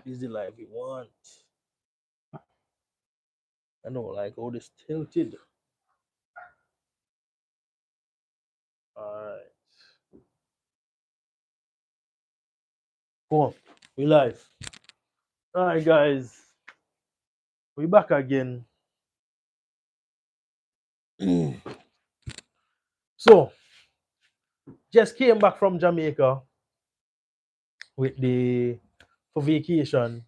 is the life we want. I know, like all this tilted. Alright. Cool. We live. Alright guys. We back again. So just came back from Jamaica with the for vacation,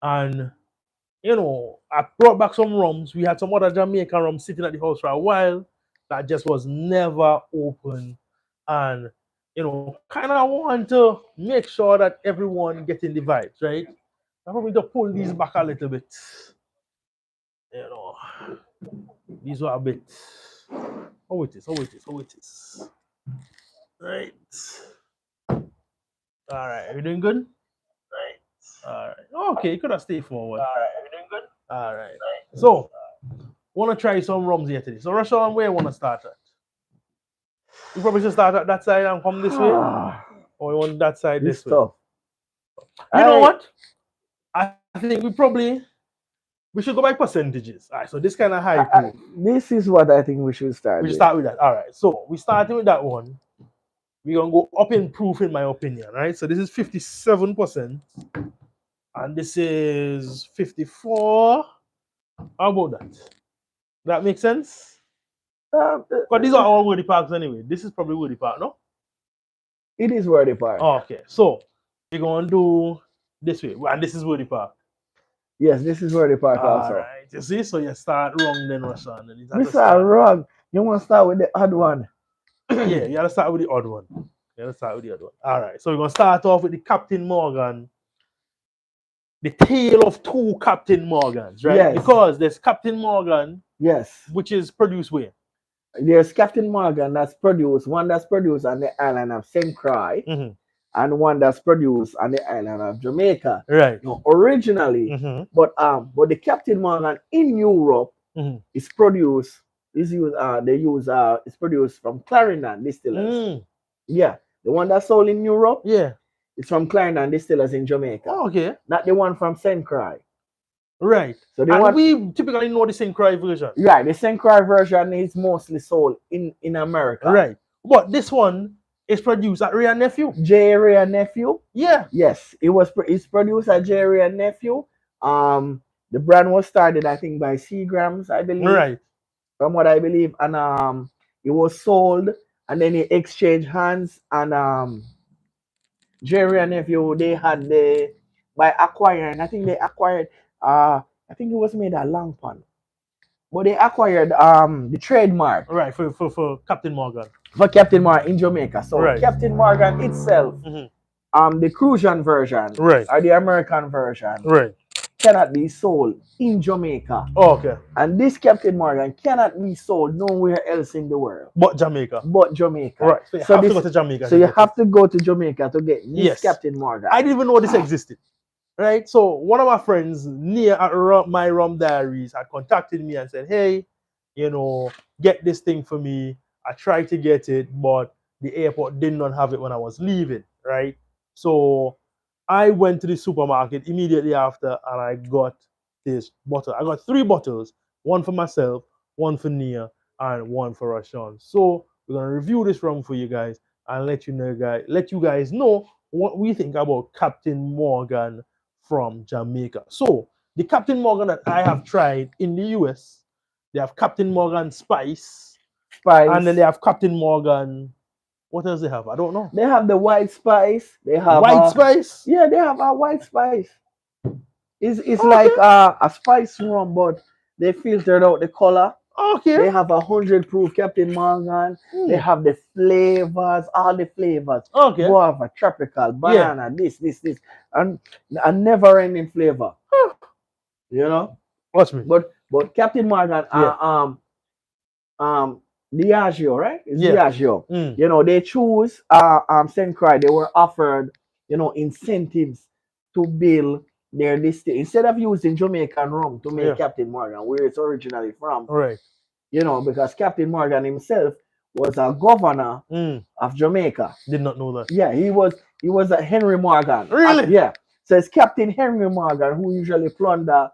and I brought back some rums. We had some other Jamaican rums sitting at the house for a while that just was never open, and kind of want to make sure that everyone getting the vibes, right? I'm going to pull these back a little bit. These were a bit. How it is? Right. All right. Are you doing good? Right. All right. Okay, you could have stayed forward. All right. Are you doing good? All right. So, want to try some rums here today. So, Rashawn, where you want to start at? You probably should start at that side and come this way, or you want that side this way. Tough. You know what? I think we should go by percentages. All right. So this kind of high proof. This is what I think we should start. We should start with that. All right. So we starting with that one. We're gonna go up in proof, in my opinion. Right. So this is 57%, and this is 54. How about that? That makes sense? But these are all Worthy Parks anyway. This is probably Worthy Park, no? It is Worthy Park. Oh, okay. So we're gonna do this way, and this is Worthy Park. Yes, this is Worthy Park also. Right. You see, so you start wrong then, Rashawn. You start wrong. You want to start with the odd one. Yeah, you gotta start with the odd one. All right. So we're gonna start off with the Captain Morgan. The tale of two Captain Morgans, right? Yes. Because there's Captain Morgan, yes, which is produced where? There's Captain Morgan one that's produced on the island of St. Croix, and one that's produced on the island of Jamaica. Right. Originally, but the Captain Morgan in Europe is produced. It's produced from Clarendon Distillers. Yeah, the one that's sold in Europe. Yeah. It's from Clarendon Distillers in Jamaica. Oh, okay. Not the one from St. Croix. Right. So we typically know the St. Croix version. Right. The St. Croix version is mostly sold in America. Right. But this one is produced at Ray and Nephew. J. Ray and Nephew? Yeah. Yes. It's produced at J. Ray and Nephew. The brand was started, I think, by Seagrams, I believe. Right. From what I believe. And it was sold, and then it exchanged hands, and Jerry and Nephew, they had by acquiring, I think they acquired, I think it was made at Long Pond, but they acquired the trademark. Right, for Captain Morgan. For Captain Morgan in Jamaica. So Captain Morgan itself, the Crucian version, or the American version, cannot be sold in Jamaica. Oh, okay. And this Captain Morgan cannot be sold nowhere else in the world. But Jamaica. Right. So you have to go to Jamaica. So you have to go to Jamaica to get this Captain Morgan. I didn't even know this existed. Right? So one of my friends near my Rum Diaries had contacted me and said, hey, get this thing for me. I tried to get it, but the airport did not have it when I was leaving. Right? So I went to the supermarket immediately after, and I got this bottle. I got 3 bottles, one for myself, one for Nia, and one for Rashawn. So we're gonna review this rum for you guys and let you guys know what we think about Captain Morgan from Jamaica. So the Captain Morgan that I have tried in the US, they have Captain Morgan Spice, and then they have Captain Morgan. What else they have? I don't know. They have the white spice. They have white spice. Yeah, they have a white spice. It's like a spice rum, but they filtered out the color. Okay. They have 100 proof Captain Morgan. They have the flavors, all the flavors. Okay. Guava, tropical, banana, this, and a never-ending flavor. Watch me. But Captain Morgan, Diageo, right? It's Diageo. They choose St. Croix. They were offered, incentives to build their distillery instead of using Jamaican rum to make Captain Morgan, where it's originally from. Right. Because Captain Morgan himself was a governor of Jamaica. Did not know that. Yeah, he was a Henry Morgan. Really? So it's Captain Henry Morgan who usually plunder,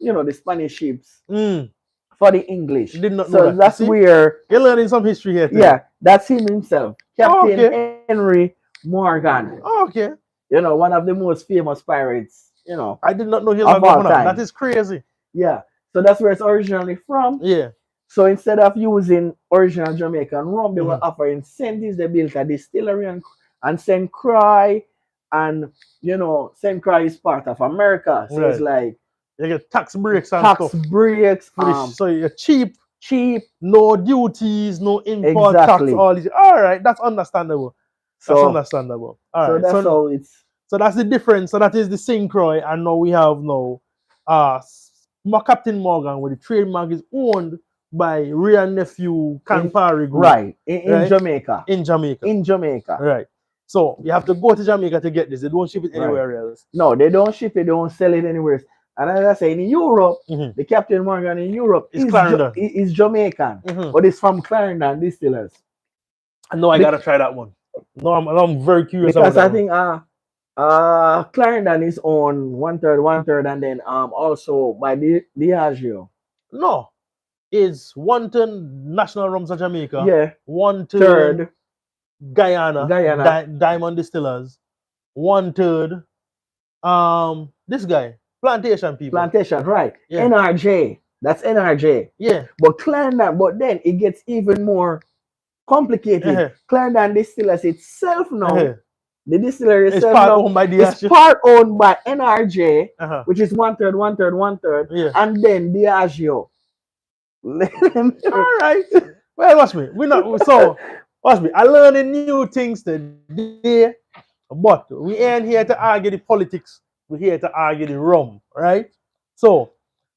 the Spanish ships Mm. for the English. Did not know So that. You that's see? where, You're learning some history here today. yeah, that's him himself, Oh, Captain okay. Henry Morgan. Oh, okay. One of the most famous pirates, I did not know he was a of all governor. That time. is crazy. Yeah. So that's where it's originally from. Yeah. So instead of using original Jamaican rum, they were Mhm. offering incentives. They built a distillery and St. Croix. And, St. Croix is part of America. So it's Right. like You get tax breaks and tax stuff. breaks, For the so you're cheap, cheap. no duties, no import tax, Exactly. all these. All right, that's understandable. That's So, understandable. All so right. that's how it's. So that's the difference. So that is the St. Croix, and now we have now Captain Morgan, where the trademark is owned by Ray and Nephew In, Campari Group, right. In right? Jamaica. In Jamaica. In Jamaica. Right. So you have to go to Jamaica to get this. They don't ship it Right. anywhere else. No, they don't ship it. They don't sell it anywhere. And as I say, in Europe, Mhm. the Captain Morgan in Europe It's Clarendon. is Jamaican, Mhm. but it's from Clarendon Distillers. I know I Be- gotta try that one. No, I'm very curious about because that I one. think Clarendon is on one third, and then also by Diageo. No, it's one turn National Rums of Jamaica, Yeah, one turn third Guyana, Guyana Diamond Distillers, one third this guy, Plantation People. Plantation, right? Yeah, NRJ. That's NRJ. yeah. But Clarendon, but then it gets even more complicated. Uh-huh. Clarendon Distillers itself now, Uh-huh. the distillery It's itself part now, owned by is Diageo. part owned by NRJ, Uh-huh. which is one third, one third, one third, Yeah. and then Diageo. All right. Well, watch me. We're not so watch me. I learning new things today, but we ain't here to argue the politics. We're here to argue the rum, right? So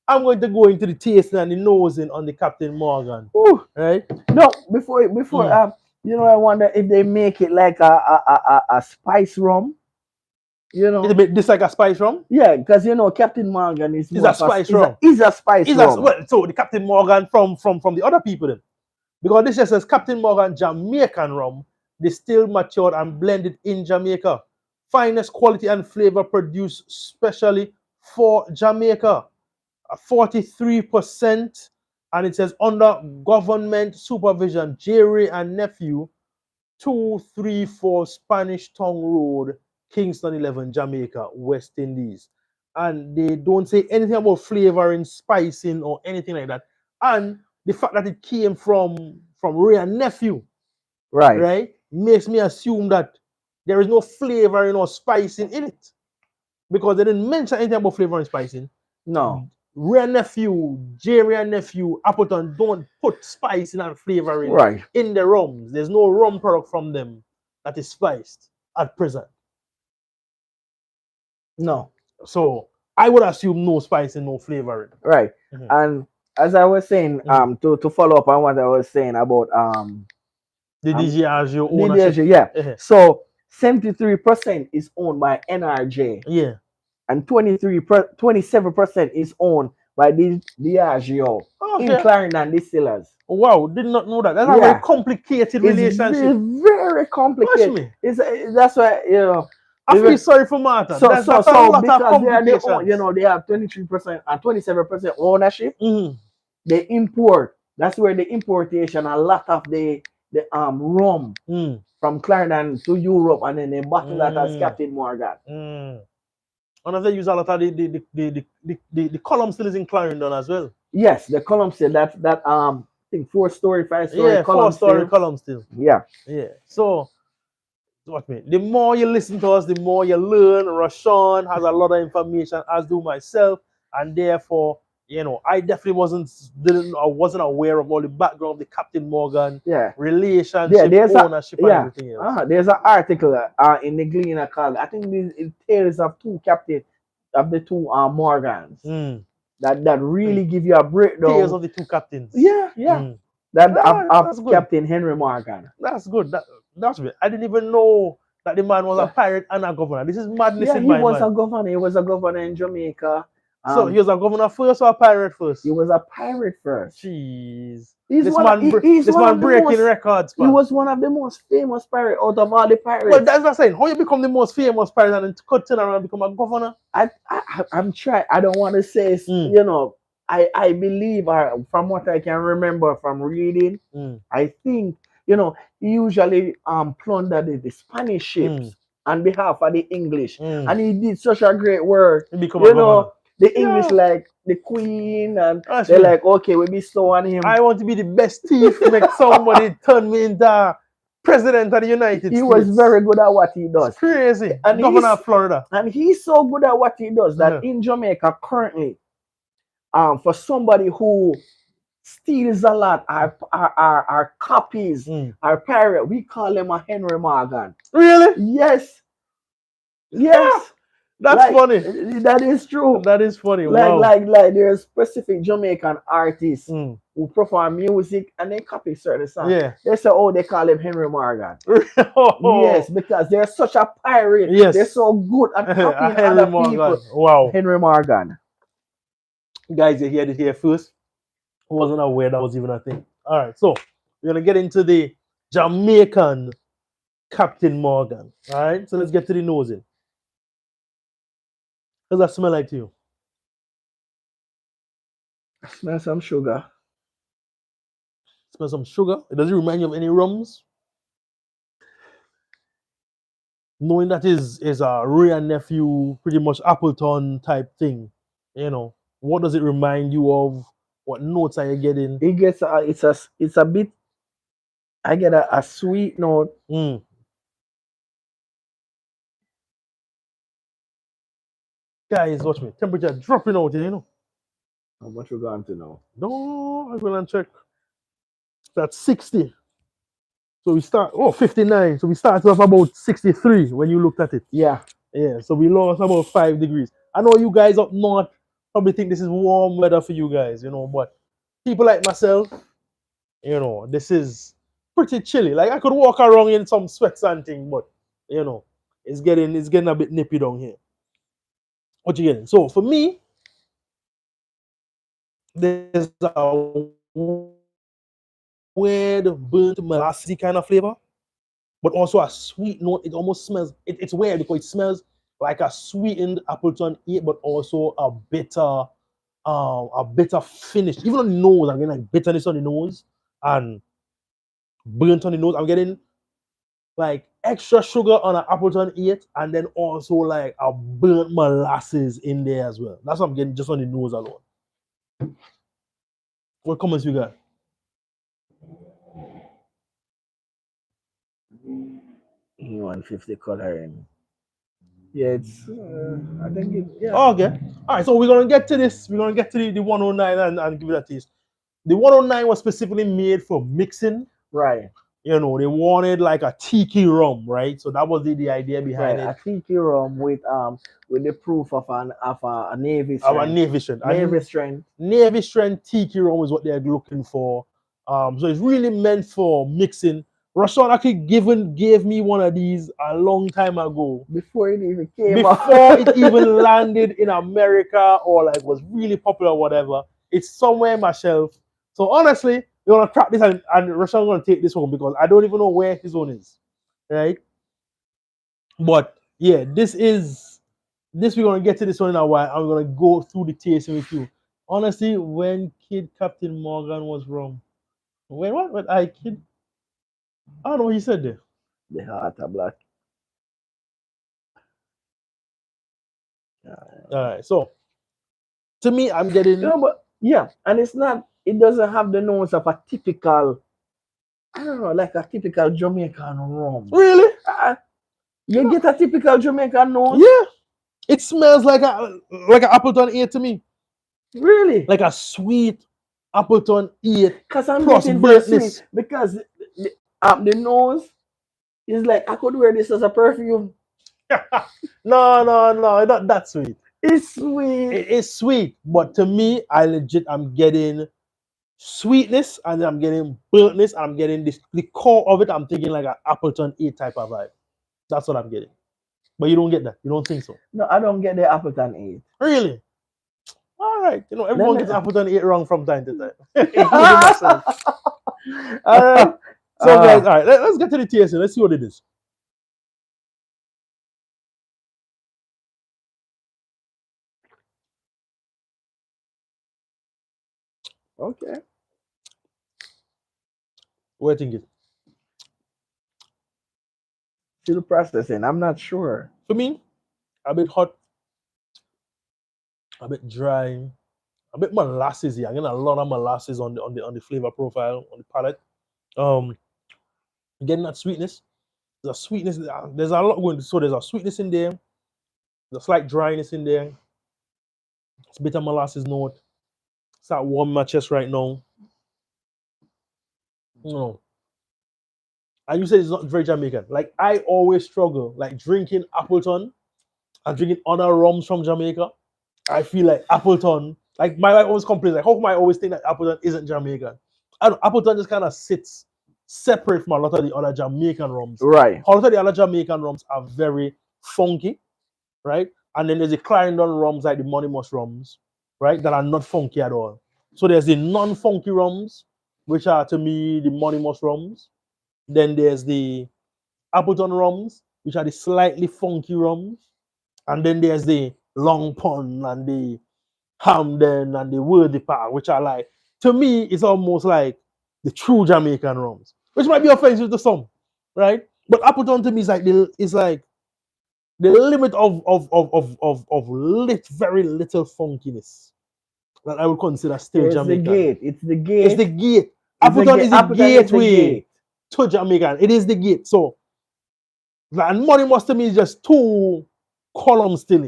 I'm going to go into the tasting and the nosing on the Captain Morgan, Ooh. right? No, before Mm. I wonder if they make it like a spice rum. Is it this like a spice rum? Yeah, because Captain Morgan is Is more a of a spice rum? is a spice Is a rum. well, so the Captain Morgan from the other people then? Because this just says Captain Morgan Jamaican rum, distilled, matured, and blended in Jamaica. Finest quality and flavor produced specially for Jamaica. 43%, and it says under government supervision, Jerry and Nephew, 234 Spanish Town Road, Kingston 11, Jamaica, West Indies. And they don't say anything about flavoring, spicing, or anything like that. And the fact that it came from Ray and Nephew, Right. right, makes me assume that there is no flavoring or spicing in it. Because they didn't mention anything about flavoring and spicing. No. Ray and Nephew, Jerry and Nephew, Appleton don't put spicing and flavoring Right. in the rums. There's no rum product from them that is spiced at present. No. So I would assume no spicing, no flavoring. Right. Mhm. And as I was saying, to follow up on what I was saying about The DJ has your ownership. DDLG, yeah. Uh-huh. So 73% is owned by NRJ, Yeah. and 27% is owned by Diageo in Okay. Clarendon Distillers. Wow, did not know that. That's a very Yeah. complicated It's relationship. very Watch complicated. me. That's why I feel sorry for Martha. That's a lot of because they are the complications. they have 23% and 27% ownership. Mhm. They import. That's where the importation, a lot of the rum Mm. from Clarendon to Europe, and then they bottle that as Mm. Captain Morgan. Mm. And if they use a lot of the column still is in Clarendon as well. Yes, the column still that I think 4-story, 5-story Yeah, column 4-story still. column still. Yeah. Yeah. So what me? The more you listen to us, the more you learn. Rashawn has a lot of information, as do myself, and therefore, I definitely wasn't aware of all the background of the Captain Morgan Yeah. relationship, there's ownership, and yeah. everything else. There's an article in the Gleaner called, I think it tales of the two Morgans Mm. that really give you a breakdown. Tales of the two captains. Yeah. Mm. That that's of good. Captain Henry Morgan. That's good. That's good. I didn't even know that the man was a pirate and a governor. This is madness Yeah, in he my was mind. a governor. He was a governor in Jamaica, So he was a governor first or a pirate first? He was a pirate first. Jeez. He's This one. man, He's this one man of the breaking most. records, He man. was one of the most famous pirate out of all the pirates. Well, that's not saying how you become the most famous pirate and then cut turn around and become a governor. I'm trying. I don't want to say. Mm. You know. I believe, from what I can remember from reading, I think, he usually plundered the Spanish ships on behalf of the English, and he did such a great work. He become a governor. The English like the Queen, and That's they're true. like, okay, we be slow on him. I want to be the best thief. Make somebody turn me into president of the United States. He was very good at what he does. It's crazy. And Governor of Florida. And he's so good at what he does that in Jamaica currently, for somebody who steals a lot, our copies, our pirate, we call him a Henry Morgan. Really? Yes. Yes. That's funny. That is true. That is funny. Like there's specific Jamaican artists who perform music and they copy certain songs. Yeah. They say, oh, they call him Henry Morgan. Oh. Yes, because they're such a pirate. Yes. They're so good at copying Henry other Morgan. people. Wow. Henry Morgan. Guys, you heard it here first. I wasn't aware that was even a thing. All right, so we're gonna get into the Jamaican Captain Morgan. All right, so let's get to the nosing. What does that smell like to you? I smell some sugar. Smell some sugar. It doesn't remind you of any rums. Knowing that is a Ray and nephew, pretty much Appleton type thing. What does it remind you of? What notes are you getting? It gets it's a bit. I get a sweet note. Guys, watch me. Temperature dropping out here, How much we're going to know? No, I'm gonna check. That's 60. So we start 59. So we started off about 63 when you looked at it. Yeah. Yeah. So we lost about 5 degrees. I know you guys up north probably think this is warm weather for you guys, but people like myself, this is pretty chilly. Like I could walk around in some sweats and thing, but it's getting a bit nippy down here. What you getting? So for me, there's a weird burnt molassy kind of flavor, but also a sweet note. It almost smells. It's weird because it smells like a sweetened Appleton 8, but also a bitter finish. Even on the nose, I'm getting like bitterness on the nose and burnt on the nose. I'm getting like extra sugar on an Appleton 8, and then also like a burnt molasses in there as well. That's what I'm getting just on the nose alone. What comments you got? You 150 coloring. Yeah, it's. I think it. Yeah. Oh, okay. All right. So we're gonna get to this. We're gonna get to the 109 and give it a taste. The 109 was specifically made for mixing. Right. They wanted like a tiki rum, right? So that was the idea behind it. A tiki rum with the proof of a navy strength. Our navy strength. Navy strength tiki rum is what they're looking for. So it's really meant for mixing. Rashawn actually gave me one of these a long time ago. Before it even came Before it even landed in America or like was really popular or whatever. It's somewhere in my shelf. So honestly, we're gonna crack this and Rashawn's gonna take this home because I don't even know where his own is. Right? But yeah, this we're gonna get to this one in a while. I'm gonna go through the tasting with you. Honestly, when Kid Captain Morgan was wrong. When what? When I kid? I don't know what he said there. The heart of black. All right, so to me, I'm getting. But yeah, and it doesn't have the nose of a typical, I don't know, like a typical Jamaican rum. Really? You get a typical Jamaican nose? Yeah. It smells like an Appleton 8 to me. Really? Like a sweet Appleton 8 because I'm plus getting very sweet. burntness. Because the nose is like, I could wear this as a perfume. No, not that sweet. It's sweet. It is sweet, but to me, I'm getting sweetness, and then I'm getting burntness, and I'm getting the core of it. I'm thinking like an Appleton 8 type of vibe. That's what I'm getting. But you don't get that. You don't think so? No, I don't get the Appleton 8. Really? All right, Let everyone me. gets Appleton 8 wrong from time to time, including myself. All right. So guys, uh, all right, let's get to the TSA. Let's see what it is. okay. What do you think it? Still processing. I'm not sure. For me, a bit hot, a bit dry, a bit molasses. Yeah, I'm getting a lot of molasses on the flavor profile on the palate. Um, getting that sweetness. There's a sweetness. There's a lot going. So there's a sweetness in there. There's a slight dryness in there. It's a bit of molasses note. Start warming my chest right now. You know, and you said it's not very Jamaican. Like I always struggle, like drinking Appleton and drinking other rums from Jamaica. I feel like Appleton, like my wife always complains, like how come I always think that Appleton isn't Jamaican? I don't, Appleton just kind of sits separate from a lot of the other Jamaican rums. Right. A lot of the other Jamaican rums are very funky, right? And then there's the Clarendon rums like the Money rums, right? That are not funky at all. So there's the non-funky rums, which are to me the Money rums. Then there's the Appleton rums, which are the slightly funky rums. And then there's the Long Pond and the Hamden and the Worthy Park, which are like, to me, it's almost like the true Jamaican rums, which might be offensive to some, right? But Appleton to me is like the limit of very little funkiness that I would consider Yeah, still it's the Jamaican. gate. It's the It's gate. the gate. It's the Appleton gate. is the Appleton is the gateway gate. to Jamaican. It is the gate. So, and Money must to me is just two columns still.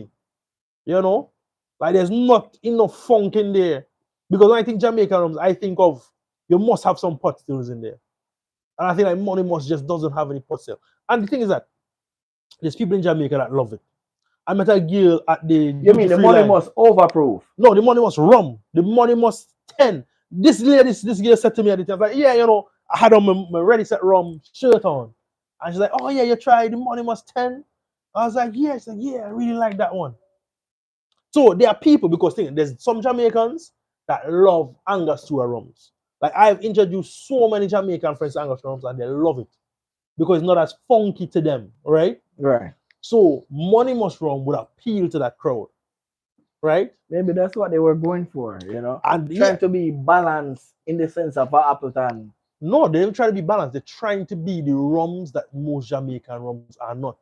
You know, like there's not enough funk in there. Because when I think Jamaican rums, I think of you must have some pot stills in there. And I think like Money Must just doesn't have any pot still. And the thing is that there's people in Jamaica that love it. I met a girl at the You duty mean the free money line. must overproof? No, the Money Must rum. The Money Must 10. This girl said to me at the time, like, yeah, I had on my ready set rum shirt on. And she's like, oh yeah, you tried the Money Must 10? I was like, yeah. She's like, yeah, I really like that one. So there are people because there's some Jamaicans that love Angostura rums. Like I've introduced so many Jamaican friends to Angostura rums and they love it because it's not as funky to them, right? Right. So Money Must Rum would appeal to that crowd, right? Maybe that's what they were going for, you know? And Trying yeah, to be balanced in the sense of Appleton. no, they don't try to be balanced. They're trying to be the rums that most Jamaican rums are not.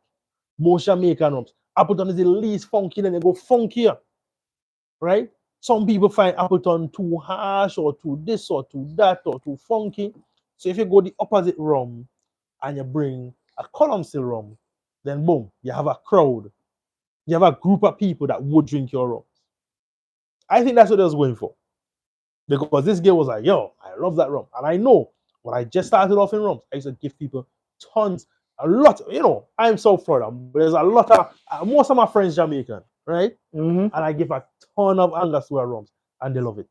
Most Jamaican rums. Appleton is the least funky, then they go funkier, right? Some people find Appleton too harsh or too this or too that or too funky. So if you go the opposite rum and you bring a column still rum, then boom, you have a crowd. You have a group of people that would drink your rum. I think that's what I was going for. Because this girl was like, yo, I love that rum. And I know when I just started off in rums, I used to give people tons, a lot, I'm South Florida, but there's a lot of, most of my friends Jamaican, right? Mm-hmm. And I give a ton of Angostura rums and they love it.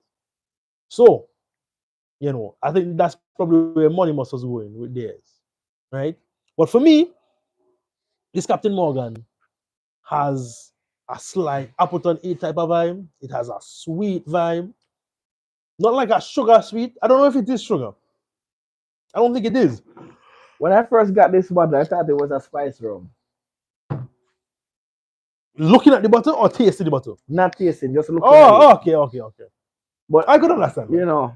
So, I think that's probably where Money Must was going with theirs, right? But for me, this Captain Morgan has a slight Appleton 8 type of vibe. It has a sweet vibe, not like a sugar sweet. I don't know if it is sugar. I don't think it is. When I first got this bottle, I thought it was a spice rum. Looking at the bottle or tasting the bottle? Not tasting, just looking at it. Oh, okay. But I could understand that.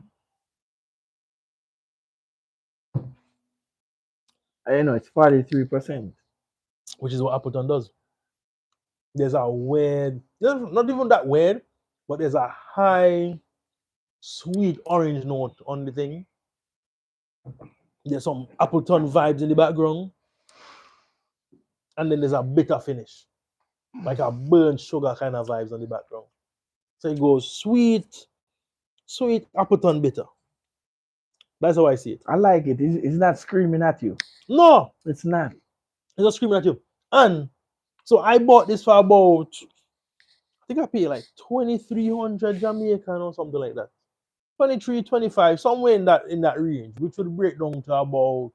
you know, it's 43%. Which is what Appleton does. There's a weird, not even that weird, but there's a high sweet orange note on the thing. There's some Appleton vibes in the background. And then there's a bitter finish, like a burnt sugar kind of vibes on the background. So it goes sweet Appleton bitter. That's how I see it. I like it. It's not screaming at you. No, It's not. it's not screaming at you. And so I bought this for about, I think I paid like 2,300 Jamaican or something like that. 23, 25, somewhere in that range, which would break down to about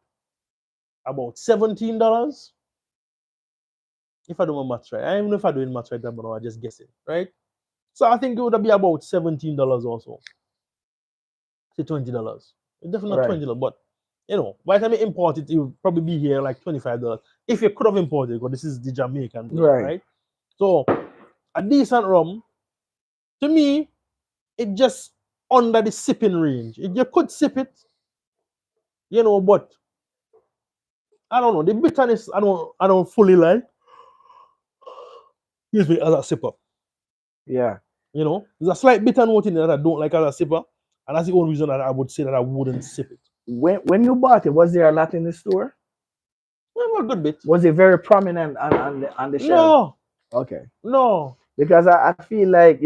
$17. If I do my maths right. I don't even know if I'm doing maths right now, but I'm just guessing, right? So I think it would be about $17 or so. Say $20. It's definitely not Right. $20, but by the time you import it, it would probably be here like $25. If you could have imported it, because this is the Jamaican version, Right. right? So a decent rum, to me, it just under the sipping range. You could sip it, but I don't know. The bitterness I don't fully like. Excuse me, as a sipper. Yeah. There's a slight bitter note in it that I don't like as a sipper, and that's the only reason that I would say that I wouldn't sip it. When you bought it, was there a lot in the store? Well, a good bit. Was it very prominent on the shelf? No, Okay. no, Because I feel like,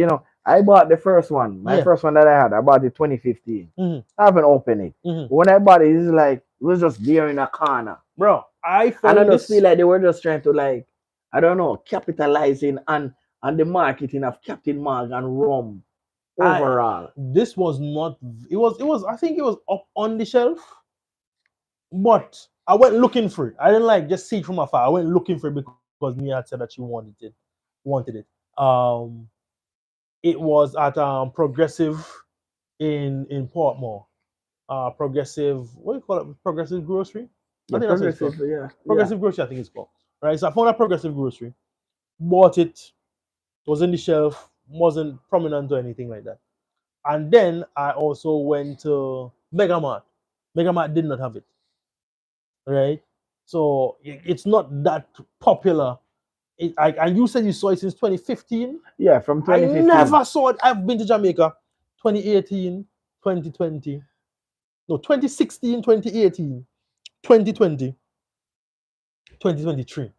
I bought the first one. My yeah. first one that I had, I bought it 2015. hmm I haven't opened it. hmm But when I bought it, it's like it was just there in a corner. Bro, I And I found just this. feel like they were just trying to, like, I don't know, capitalizing on the marketing of Captain Morgan rum I overall. This was not. It was. I think it was up on the shelf, but I went looking for it. I didn't like just see it from afar. I went looking for it because Mia had said that she wanted it. It was at Progressive in Portmore. Progressive. What do you call it? Progressive Grocery. I Yeah, think that's what it's called. progressive, yeah, yeah. Progressive Grocery. I think it's called. Right. So I found a Progressive Grocery. Bought it. Was in the shelf. Wasn't prominent or anything like that. And then I also went to Megamart. Megamart did not have it. Right. So it's not that popular. And you said you saw it since 2015. Yeah, from I 2015. never saw it. I've been to Jamaica 2018, 2020. No, 2016, 2018, 2020, 2023.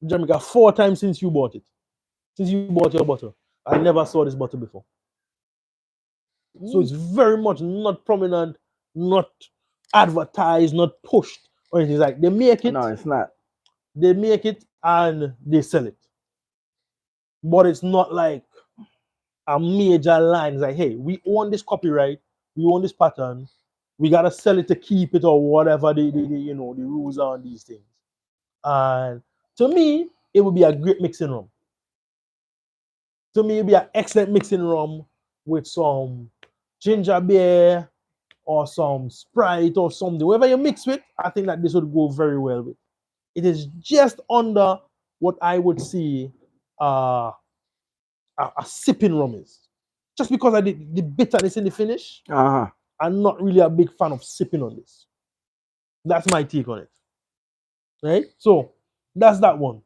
Jamaica 4 times since you bought it. Since you bought your bottle. I never saw this bottle before. So it's very much not prominent, not advertised, not pushed or anything. Like No, it's not. they make it and they sell it. But it's not like a major line. It's like, hey, we own this copyright, we own this pattern, we gotta sell it to keep it or whatever the rules are on these things. And to me, it would be a great mixing rum. To me, it'd be an excellent mixing rum with some ginger beer or some Sprite or something. Whatever you mix with, I think that this would go very well with. It is just under what I would see uh, a sipping rum is. Just because I did the bitterness in the finish, Uh-huh. I'm not really a big fan of sipping on this. That's my take on it. Right? So that's that one.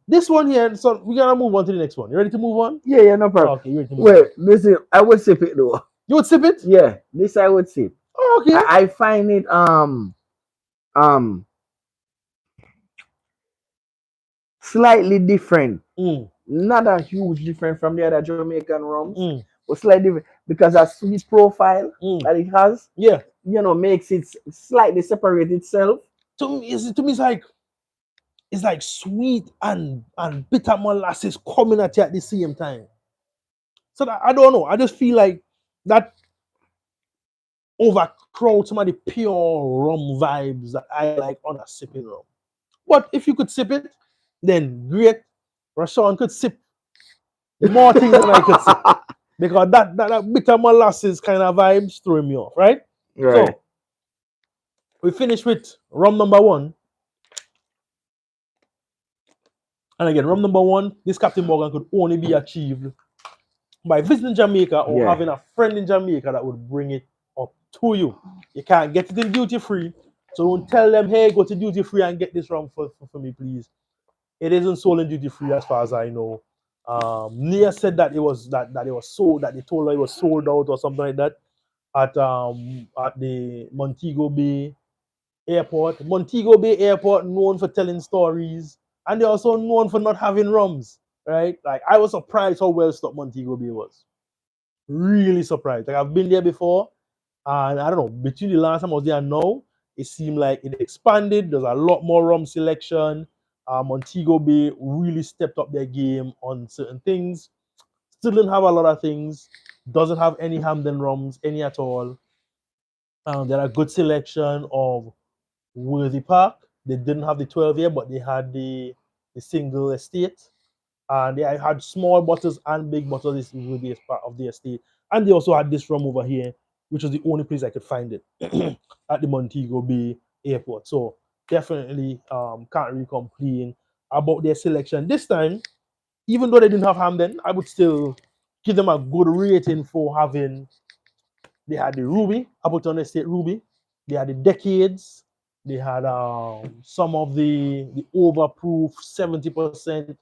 This one here, so we're gonna move on to the next one. You ready to move on? Yeah, no problem. Okay, you ready to move on? Wait, listen, I would sip it though. You would sip it? Yeah, this I would sip. Oh, okay. I find it um slightly different. Mm, Not a huge difference from the other Jamaican rums, mm, but slightly different because a sweet profile mm. that it has, Yeah. makes it slightly separate itself. To me, it's like sweet and bitter molasses coming at you at the same time. So that, I don't know. I just feel like that overcrowd some of the pure rum vibes that I like on a sipping rum. But if you could sip it, then great. Rashawn could sip more things than I could sip. Because that bitter molasses kind of vibes threw me off, right? Right. So we finish with rum number one. And again, rum number one, this Captain Morgan could only be achieved by visiting Jamaica or Yeah. having a friend in Jamaica that would bring it up to you. You can't get it in duty free. So don't tell them, hey, go to duty free and get this rum for me, please. It isn't sold in duty free as far as I know. Nia said that it was that it was sold, that they told her it was sold out or something like that at the Montego Bay Airport. Montego Bay Airport known for telling stories, and they're also known for not having rums, right? Like I was surprised how well stocked Montego Bay was. Really surprised. Like I've been there before, and I don't know, between the last time I was there and now, it seemed like it expanded. There's a lot more rum selection. Montego Bay really stepped up their game on certain things. Still didn't have a lot of things. Doesn't have any Hamden rums, any at all. There are good selection of Worthy Park. They didn't have the 12 year, but they had the single estate. And they had small bottles and big bottles. This will be as part of the estate. And they also had this rum over here, which was the only place I could find it at the Montego Bay Airport. So definitely can't really complain about their selection. This time, even though they didn't have Hamden, I would still give them a good rating for having. They had the Ruby, Appleton Estate Ruby. They had the Decades. They had some of the overproof 70%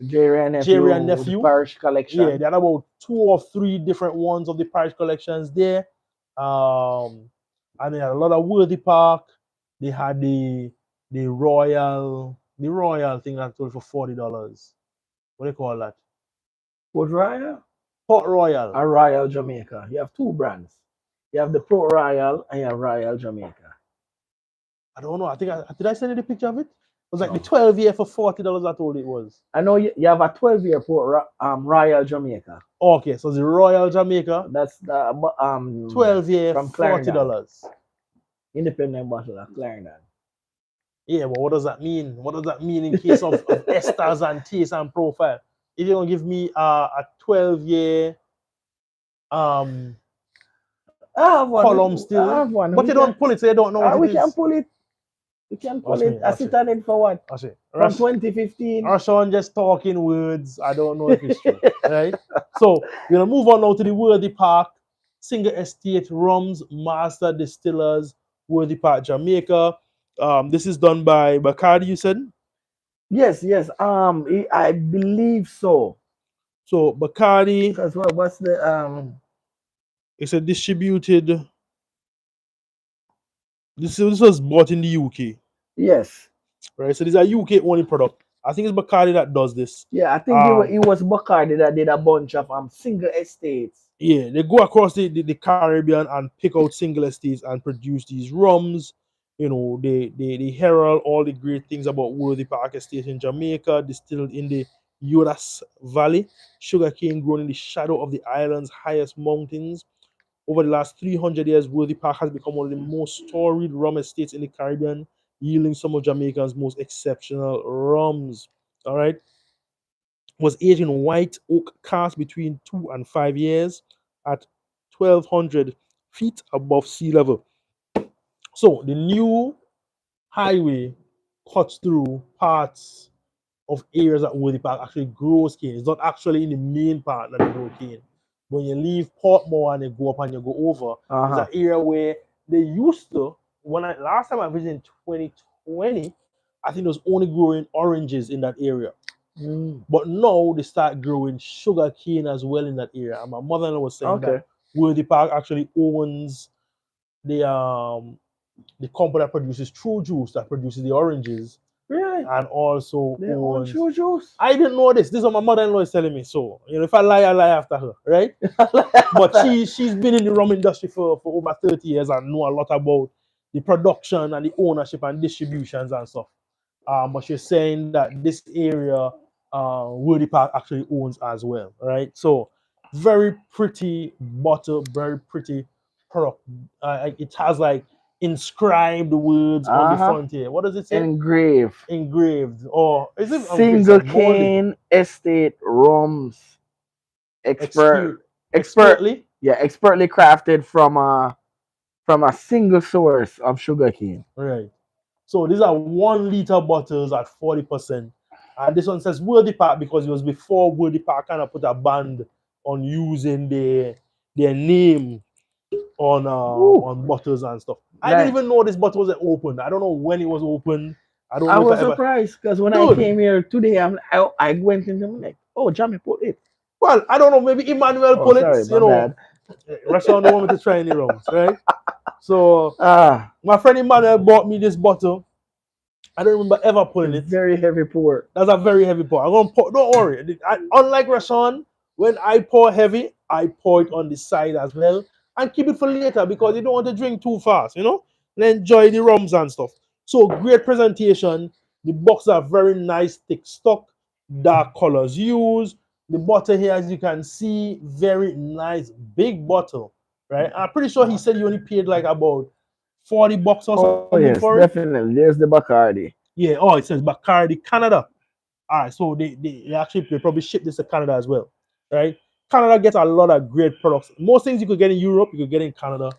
Jerry and Jerry and nephew, the Nephew. parish Yeah, collection. they had about 2 or 3 different ones of the parish collections there. Um, and they had a lot of Worthy Park. They had the Royal thing that sold for $40. What do you call that? Port Royal Port Royal. and Royal Jamaica. You have two brands. You have the Port Royal and you have Royal Jamaica. I don't know. I think did I send you the picture of it? It was like the No. 12 year for $40. I told it was. I know you have a 12-year Royal Jamaica. Okay, so the Royal Jamaica That's the 12 year from $40. Clarendon, independent bottle of Clarendon. Yeah, but what does that mean? What does that mean in case of esters and taste and profile? If you're gonna give me a 12-year I have one. column I still, have one. but you don't pull it, so you don't know what it We can is. pull it. We can pull Watch it. me, I watch sit it, on it for what? watch it. From 2015. Rashawn just talking words. I don't know if it's true. Right? So we're gonna move on now to the Worthy Park Single Estate Rums Master Distillers, Worthy Park, Jamaica. This is done by Bacardi, you said? Yes, yes. I believe so. So Bacardi, Because what's the it's a distributed. This was bought in the UK, Yes. right? So this is a UK only product. I think it's Bacardi that does this. Yeah, I think it was Bacardi that did a bunch of single estates. Yeah, they go across the Caribbean and pick out single estates and produce these rums. You know, they herald all the great things about Worthy Park Estate in Jamaica, distilled in the Uras Valley, sugarcane grown in the shadow of the island's highest mountains. Over the last 300 years, Worthy Park has become one of the most storied rum estates in the Caribbean, yielding some of Jamaica's most exceptional rums. All right, was aged in white oak casks between 2 and 5 years at 1,200 feet above sea level. So the new highway cuts through parts of areas that Worthy Park actually grows cane. It's not actually in the main part that they grow cane. When you leave Portmore and you go up and you go over, there's an area where they used to, last time I visited in 2020, I think it was only growing oranges in that area. But now they start growing sugar cane as well in that area. And my mother-in-law was saying that Worthy Park actually owns the the company that produces True Juice that produces the oranges. Really? And also They own owns. True Juice. I didn't know this. This is what my mother-in-law is telling me. So if I lie after her, right? But she's been in the rum industry for over 30 years and know a lot about the production and the ownership and distributions and stuff. But she's saying that this area, Worthy Park actually owns as well, right? So very pretty bottle, very pretty product. It has like inscribed words on the front here. What does it say? Engraved. Engraved. Or is it Single cane estate rums. Expertly? Yeah, expertly crafted from a single source of sugarcane. Right. So these are 1 liter bottles at 40%. And this one says Worthy Park because it was before Worthy Park kind of put a ban on using their name on bottles and stuff. I didn't even know this bottle wasn't opened. I don't know when it was opened. I don't know. I was surprised because when I came here today, I went into like, oh, Jamie put it. Well, I don't know. Maybe Emmanuel put it. Bad. Restaurant don't want me to try any rums, right? So my friend Emmanuel bought me this bottle. I don't remember ever pulling it. Very heavy pour. That's a very heavy pour. I'm gonna pour. Don't worry. Unlike Rashawn, when I pour heavy, I pour it on the side as well and keep it for later because you don't want to drink too fast. And enjoy the rums and stuff. So great presentation. The boxes are very nice, thick stock, dark colors used. The bottle here, as you can see, very nice, big bottle. Right? I'm pretty sure he said you only paid like about $40 or something for it. Definitely. There's the Bacardi. Yeah. Oh, it says Bacardi Canada. All right, so they probably ship this to Canada as well, right? Canada gets a lot of great products. Most things you could get in Europe, you could get in Canada.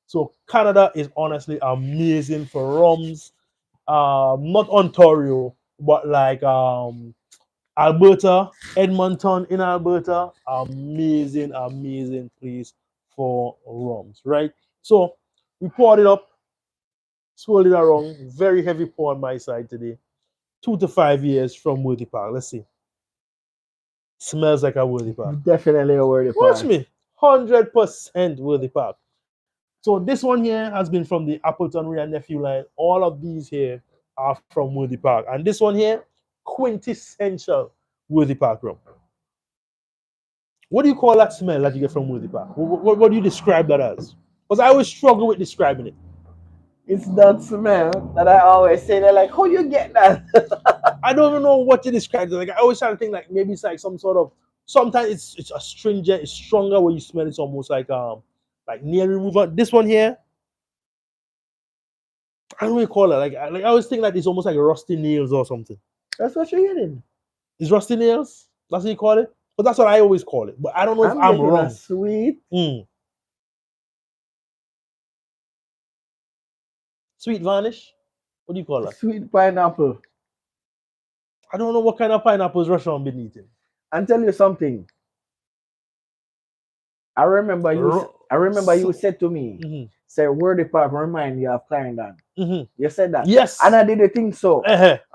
So Canada is honestly amazing for rums. Not Ontario, but like Alberta, Edmonton in Alberta, amazing, amazing place for rums, right? So we poured it up, swirled it around. Very heavy pour on my side today. 2 to 5 years from Worthy Park. Let's see. Smells like a Worthy Park. Definitely a Worthy Watch Park. me. 100% Worthy Park. So this one here has been from the Appleton Ray and Nephew line. All of these here are from Worthy Park. And this one here, quintessential Worthy Park rum. What do you call that smell that you get from Worthy Park? What do you describe that as? Because I always struggle with describing it. It's that smell that I always say. They're like, how you get that? I don't even know what to describe it. Like I always try to think like maybe it's like some sort of sometimes it's astringent, it's stronger when you smell it's almost like nail remover. This one here, I don't know what you call it. Like I always think like it's almost like rusty nails or something. That's what you're getting. It's rusty nails? That's what you call it? But that's what I always call it. But I don't know if I'm I'm getting wrong. a sweet. Sweet varnish? What do you call that? Sweet pineapple. I don't know what kind of pineapples Russian been eating. And tell you something. I remember you said to me, say Worthy Park remind you of Clarendon. You said that. Yes. And I didn't think so.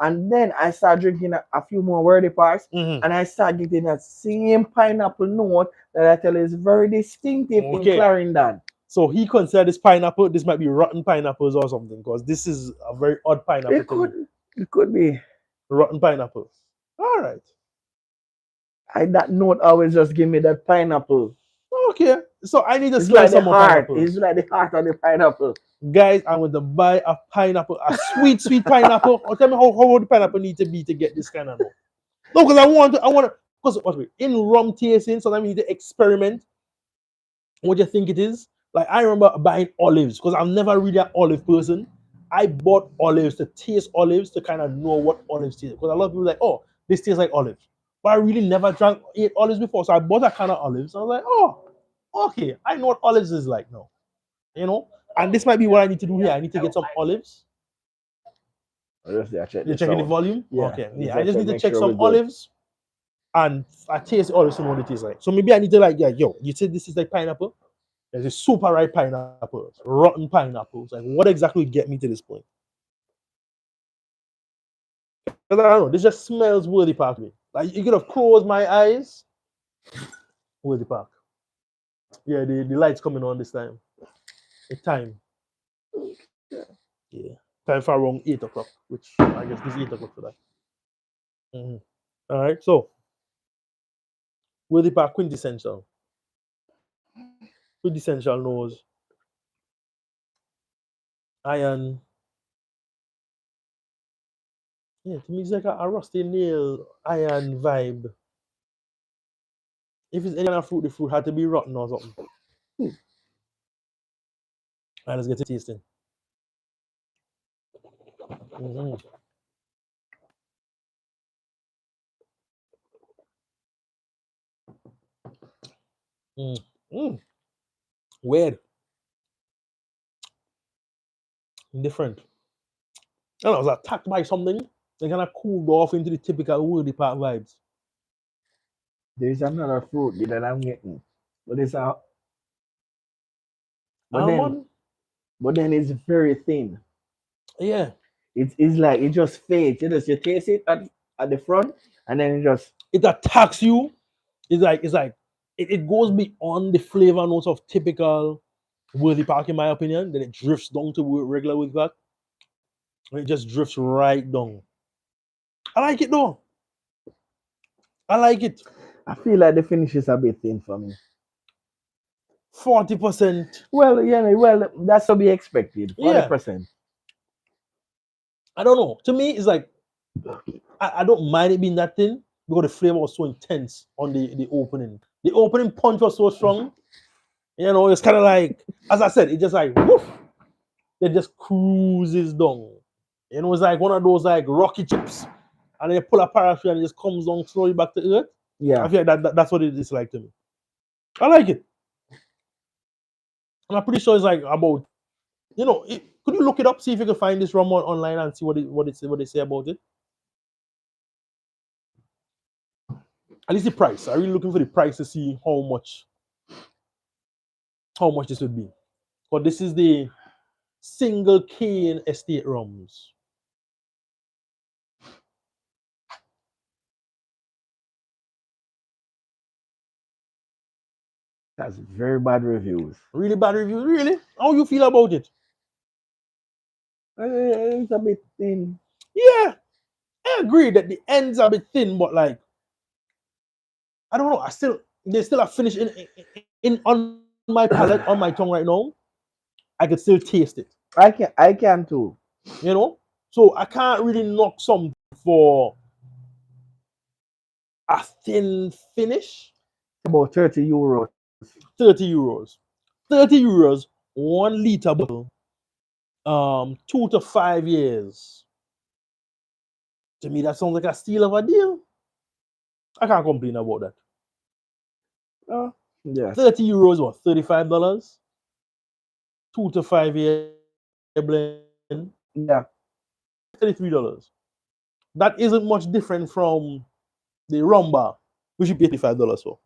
And then I started drinking a few more Worthy Parks and I started getting that same pineapple note that I tell you is very distinctive in Clarendon. So he considered this pineapple, this might be rotten pineapples or something, because this is a very odd pineapple. It could be. Rotten pineapples. All right. That note always just give me that pineapple. Okay. So I need to smell some more pineapple. It's like the heart of the pineapple. Guys, I'm going to buy a pineapple, a sweet, sweet pineapple. Or tell me how would the pineapple need to be to get this kind of note. No, because I want to, because in rum tasting, sometimes you need to experiment what you think it is. Like I remember buying olives because I'm never really an olive person. I bought olives to taste olives to kind of know what olives taste. Because a lot of people are like, oh, this tastes like olives. But I really never ate olives before. So I bought a can of olives. I was like, oh, okay, I know what olives is like now. You know? And this might be what I need to do here. I need to get some olives. You're checking the volume? Yeah. Okay. Yeah, I just need to check some olives. And I taste the olives and what it tastes like. So maybe I need to like, you said this is like pineapple? There's a super ripe pineapples, rotten pineapples. Like, what exactly would get me to this point? Because I don't know, this just smells Worthy Park to me. Like, you could have closed my eyes. Worthy Park. Yeah, the light's coming on this time. The time. Yeah. Time for around 8 o'clock, which I guess this is 8 o'clock for that. All right, so Worthy Park quintessential. Quintessential nose. Iron. Yeah, to me it's like a rusty nail iron vibe. If it's any kind of fruit, the fruit had to be rotten or something. And let's get to tasting. Weird. Different. And I was attacked by something. They kind of cooled off into the typical Worthy Park vibes. There's another fruit that I'm getting. But it's a Almond? But then it's very thin. Yeah. It's like it just fades. You taste it at the front and then it attacks you. It's like it goes beyond the flavor notes of typical Worthy Park, in my opinion. Then it drifts down to regular Worthy Park. And it just drifts right down. I like it though. I like it. I feel like the finish is a bit thin for me. 40%. Well, that's to be expected. 40%. I don't know. To me, it's like I don't mind it being that thin because the flavor was so intense on the opening. The opening punch was so strong. You know, it's kind of like, as I said, it just like woof. It just cruises down. You know, it's like one of those like rocky chips. and then you pull a parachute and it just comes down slowly back to earth. I Yeah. feel like that's what it is like to me. I like it. And I'm pretty sure it's like about, could you look it up, see if you can find this rum online and see what they say about it? At least the price. I'm really looking for the price to see how much this would be. But this is the single cane estate rums. That's very bad reviews. Really bad reviews. Really? How you feel about it? It's a bit thin. Yeah, I agree that the ends are a bit thin, but like I don't know. They still are finished in on my palate, on my tongue right now. I could still taste it. I can too. You know, so I can't really knock some for a thin finish. About 30 euros. 30 euros. 30 euros, 1 liter bottle. 2 to 5 years. To me, that sounds like a steal of a deal. I can't complain about that. Yes. 30 euros, what? $35. 2 to 5 year blend. Yeah. $33. That isn't much different from the rum bar, which you pay $35 for,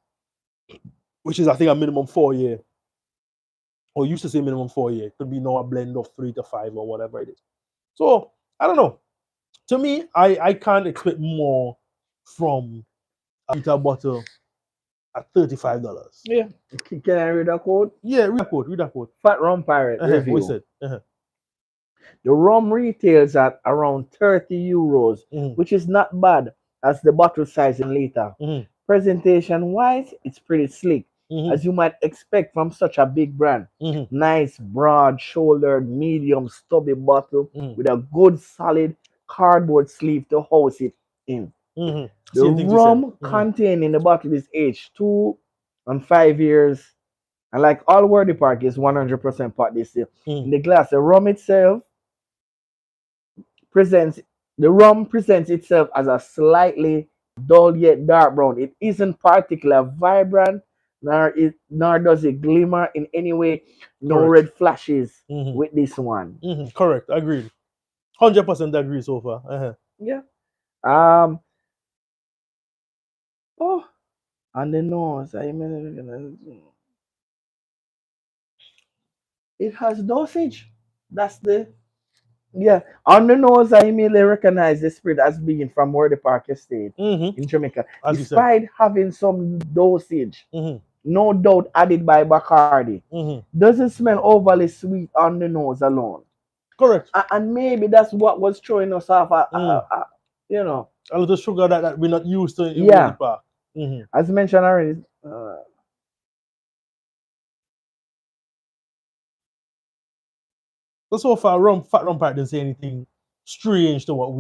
which is I think a minimum 4 year, or used to say minimum 4 year. It could be now a blend of 3 to 5 or whatever it is. So I don't know. To me, I can't expect more from a liter bottle at $35. Yeah. Can I read a quote? Yeah, read that quote. Read that quote. Fat Rum Pirate What he review. said. The rum retails at around 30 euros, Mhm, which is not bad as the bottle size in liter. mhm, Presentation wise, it's pretty slick, mhm, as you might expect from such a big brand. mhm, Nice, broad shouldered, medium, stubby bottle mhm, with a good solid cardboard sleeve to house it in. mhm. The Same things he said. rum contained in the bottle is aged 2 and 5 years. And like all Wordy Park is 100% pot distill. In Mhm. the glass, the rum itself presents the rum presents itself as a slightly dull yet dark brown. It isn't particularly vibrant, nor does it glimmer in any way. No Correct. red flashes Mhm, with this one. Correct. Agreed. 100% agree so far. Yeah. Um. Oh, on the nose, it has dosage. That's the Yeah. On the nose, I immediately recognize the spirit as being from Wordy Park Estate Mhm. in Jamaica, As you said. despite having some dosage. Mhm, No doubt added by Bacardi. mhm. Doesn't smell overly sweet on the nose alone. Correct. And maybe that's what was throwing us off. Mm. You know, A little sugar that we're not used to in Woody yeah. Park. Mhm. As mentioned already, But so far, Fat Rum Park didn't say anything strange to what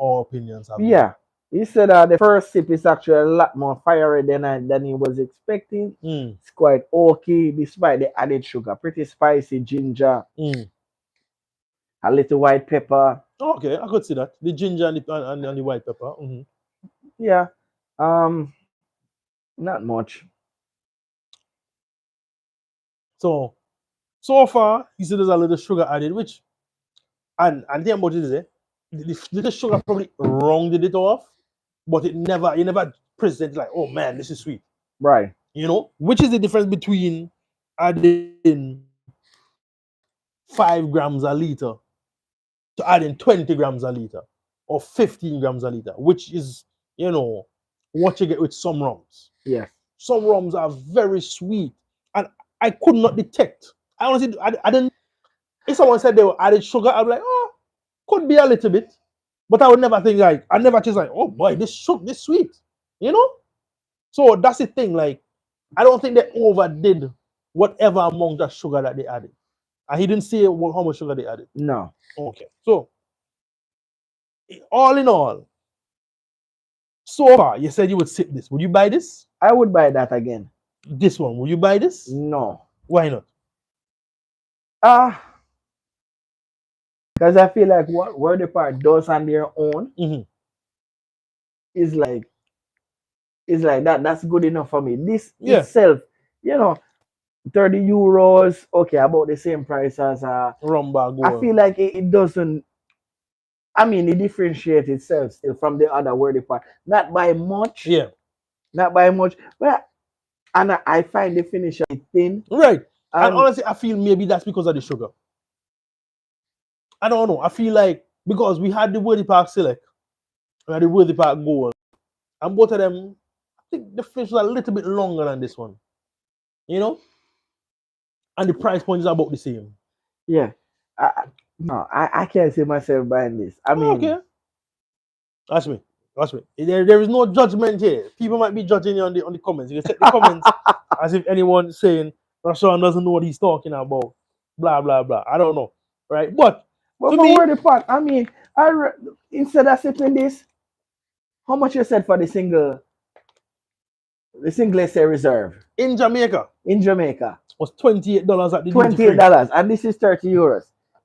our opinions have been. yeah. He said the first sip is actually a lot more fiery than he was expecting. Mm. It's quite okay despite the added sugar. Pretty spicy ginger, Mm. a little white pepper. Okay, I could see that. The ginger and the white pepper. Mhm. Yeah. Um, not much. So far, he said there's a little sugar added, which and the about it is the little sugar probably rounded it off, but you never present like, oh man, this is sweet. Right. Which is the difference between adding 5 grams a liter to adding 20 grams a liter or 15 grams a liter, which is, what you get with some rums. Yes. Some rums are very sweet, and I could not detect. I honestly, I didn't. If someone said they were added sugar, I'd be like, oh, could be a little bit, but I would never think like, I never just like, oh boy, this sweet, you know. So that's the thing. Like, I don't think they overdid whatever amount of sugar that they added. And he didn't say how much sugar they added. No. Okay. So, all in all, so far, you said you would sip this. Would you buy this? I would buy that again. This one, would you buy this? No. Why not? Ah, because I feel like what Wordy Park does on their own, Mhm. is like that. That's good enough for me. This Yeah, itself, you know, €30. Okay, about the same price as rum bar I gold. feel like it doesn't. I mean, it differentiates itself still from the other worthy part. Not by much, Yeah, not by much. But and I find the finish a bit thin. right. And And honestly, I feel maybe that's because of the sugar. I don't know. I feel like because we had the Worthy Park Select, we had the Worthy Park Gold, and both of them, I think the fish was a little bit longer than this one, you know, and the price point is about the same. yeah, no, I can't see myself buying this. I Okay, mean, that's me. That's me. There is no judgment here. People might be judging you on the comments. You can check the comments as if anyone saying Rashawn doesn't know what he's talking about. Blah blah blah. I don't know, right? But but for for me, worthy part, I mean, instead of sipping this, how much you said for the single essay reserve in Jamaica, in Jamaica? was $28 at the duty $28, free. and this is €30.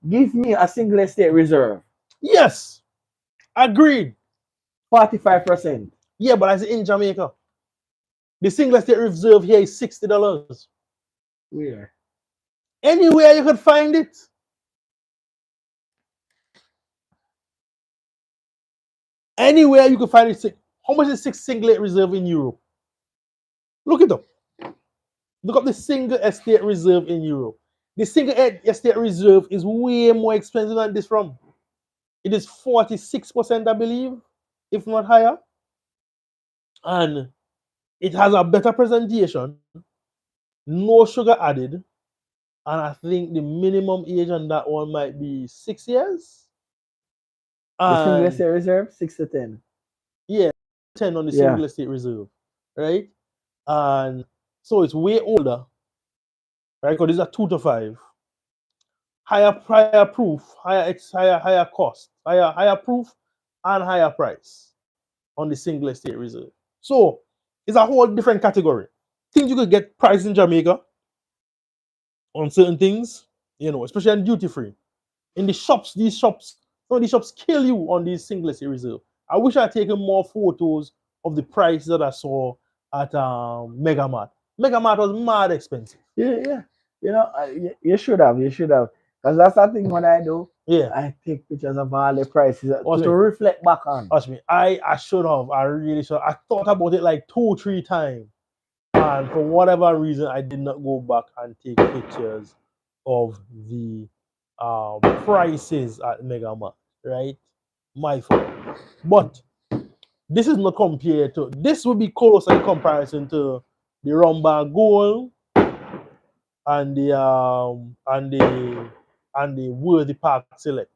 Give me a single estate reserve, Yes, agreed. 45%. Yeah, but I said in Jamaica. The single estate reserve here is $60. Where? Anywhere you could find it. Anywhere you could find it. How much is six single estate reserve in Europe? Look it up. Look up the single estate reserve in Europe. The single estate reserve is way more expensive than this rum. It is 46%, I believe, if not higher. And it has a better presentation, no sugar added, and I think the minimum age on that one might be 6 years. The single And estate reserve, 6 to 10. yeah, 10 on the Yeah. single estate reserve, right? And so it's way older, right? Because these are 2 to 5. Higher proof, higher cost, higher proof and higher price on the single estate reserve. So it's a whole different category. Things you could get priced in Jamaica on certain things, especially in duty free. In the shops, some of these shops kill you on these single estate reserve. I wish I had taken more photos of the price that I saw at Mega Mart. Mega Mart was mad expensive. Yeah, yeah. You should have. You should have. Because that's the thing what I do. Yeah. I take pictures of all the prices Watch to me. reflect back on. Watch me. I should have. I really should. I thought about it like 2, 3 times. And for whatever reason, I did not go back and take pictures of the prices at Mega Mart, right? My fault. But this is not compared to. This would be close in comparison to the Rumba Gold and the Worthy Park Select,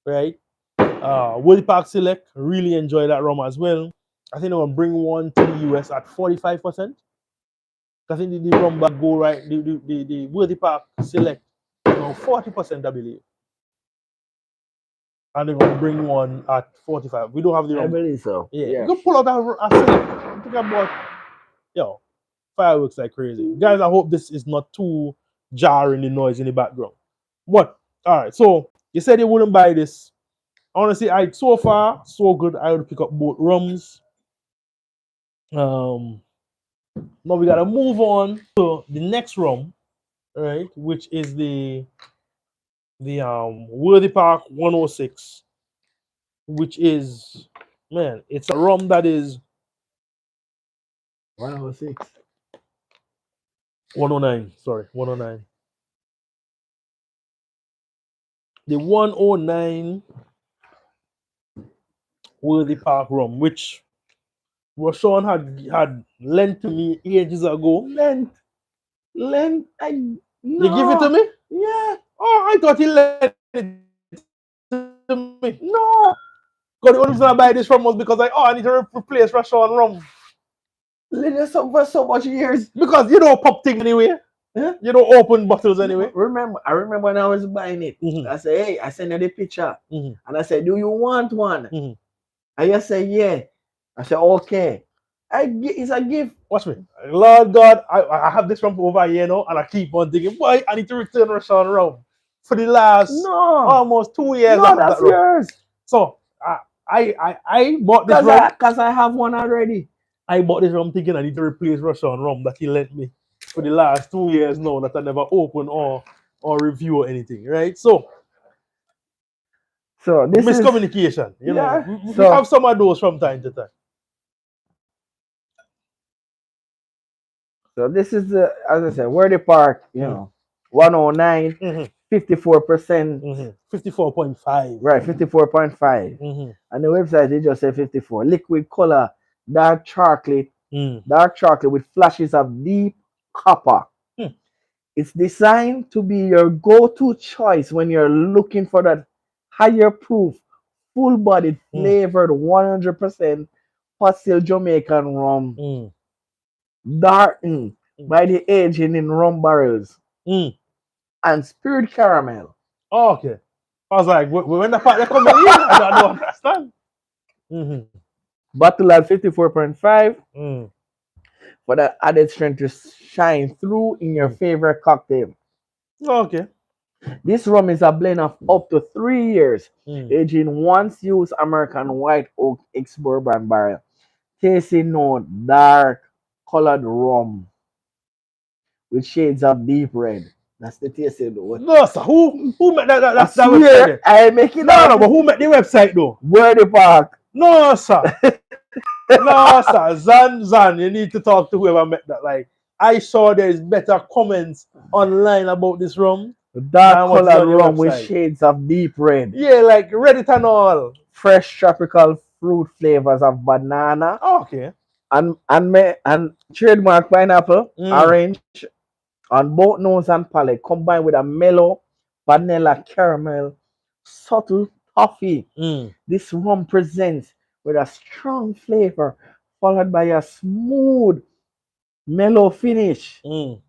right? Worthy Park Select really enjoy that rum as well. I think they're gonna bring one to the US at 45%. I think the Rumba Gold, right? The Worthy Park Select around 40%, I believe. And they're gonna bring one at 45. We don't have the I Rumba. believe so. Yeah, Yeah. you can pull out a Select. I'm thinking about fireworks like crazy. Guys, I hope this is not too jarring, the noise in the background. But all right, so you said you wouldn't buy this. Honestly, so far so good. I would pick up both rums. Now we gotta move on to the next rum, right? Which is the Worthy Park 106, which is, man, it's a rum that is 106. 109. Sorry, 109. The 109 Worthy Park rum, which Rashawn had lent to me ages ago. Length. You give it to No. me? Yeah. Oh, I thought he lent it to me. No. Because the only reason I buy this rum was because I need to replace Rashawn rum. Lived for so much years. Because you don't pop thing anyway. Huh? You don't open bottles anyway. I remember when I was buying it. Mhm. I said, hey, I sent you the picture. Mhm. And I said, do you want one? Mhm. And you say, yeah. I said, okay. It's a gift. Watch me. Lord God, I have this rum for over a year now, and I keep on thinking, boy, I need to return Rashawn rum. For the last No. almost 2 years, I No, have that's that rum. yours. So I bought this rum. Cause I have one already. I bought this rum thinking I need to replace Russian rum that he lent me for the last 2 years now that I never open or review or anything. Right? So So this is miscommunication. You know, yeah. we So have some of those from time to time. so this is the, as I said, Worthy Park, you Mm-hmm. know, 109, Mm-hmm. 54%, 54.5. right, 54.5. Mm-hmm. And the website they just say 54. Liquid color, dark chocolate, Mm. dark chocolate with flashes of deep copper. Mm. It's designed to be your go-to choice when you're looking for that higher proof, full-bodied, Mm. flavored 100% pastel Jamaican rum, Mm. darkened Mm. by the aging in rum barrels Mm. and spirit caramel. Oh, okay. I was like, when the part they're coming in, I don't understand. Mm-hmm. Bottle at 54.5 Mm. for that added strength to shine through in your Mm. favorite cocktail. Okay. This rum is a blend of up to 3 years, Mm. aged in once used American white oak ex bourbon barrel. Tasting note dark colored rum with shades of deep red. That's the tasting note. No, sir. Who made I that website swear there? I make it No, up. no, but who made the website though? Worthy Park. No, sir. No, sir. Zan, you need to talk to whoever made that. Like, I saw there is better comments online about this rum Dark than what is colored on your rum with website. shades of deep red. Yeah, like Reddit and all. Fresh tropical fruit flavors of banana Oh, okay. and trademark pineapple, Mm. orange on both nose and palate, combined with a mellow vanilla caramel, subtle toffee. Mm. This rum presents with a strong flavor, followed by a smooth, mellow finish. Mm.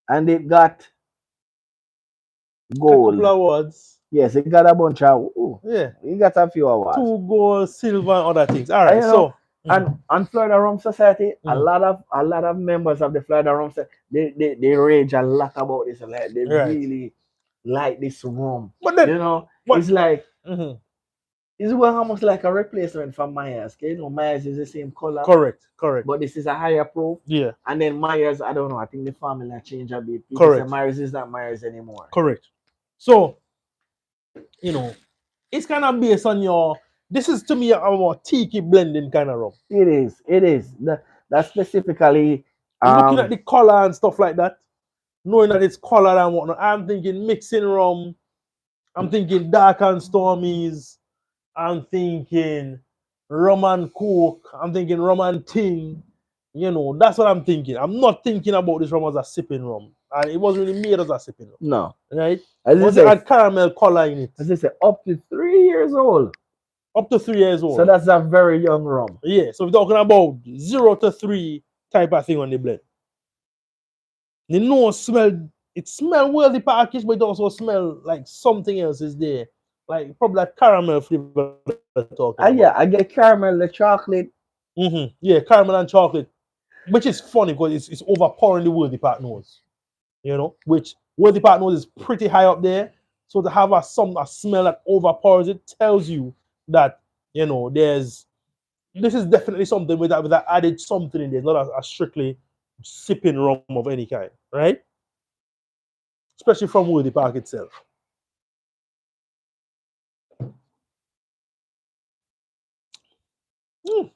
And it got A couple gold. of words. Yes, it got a bunch of, ooh, Yeah. it got a few awards. 2 gold, silver, and other things. All And right. you know, So. Mhm. and Florida Rum Society, Mm. a lot of members of the Florida Rum Society, they rage a lot about this. Like they Right. really like this rum. But then, You know, what? it's like Mhm. it's well almost like a replacement for Myers. Okay? You know, Myers is the same color, Correct. Correct. but this is a higher proof. Yeah. And then Myers, I don't know. I think the formula changed a bit. People say Correct. Myers is not Myers anymore. Correct. So, you know, it's kind of based on your. This is to me a more tiki blending kind of rum. It is. It is. That specifically. Looking at Um. the color and stuff like that, knowing that it's colored and whatnot, I'm thinking mixing rum. I'm thinking dark and stormies. I'm thinking rum and coke. I'm thinking rum and ting. You know, that's what I'm thinking. I'm not thinking about this rum as a sipping rum. And it wasn't really made as a sipping rum. No. Right? As I Once it say, had caramel color in it. as I say, up to 3 years old. Up to 3 years old. So that's a very young rum. Yeah, so we're talking about 0 to 3 type of thing on the blend. The nose smell, it smell worthy package, but it also smell like something else is there. Like probably that caramel flavor they're talking about. Yeah, I get caramel, the chocolate. Yeah, caramel and chocolate. Which is funny because it's overpowering the worthy part nose. You know, which worthy part nose is pretty high up there. So to have a smell that overpowers it tells you that, you know, this is definitely something with that added something in there, not a strictly sipping rum of any kind, right? Especially from Woody Park itself. Mm.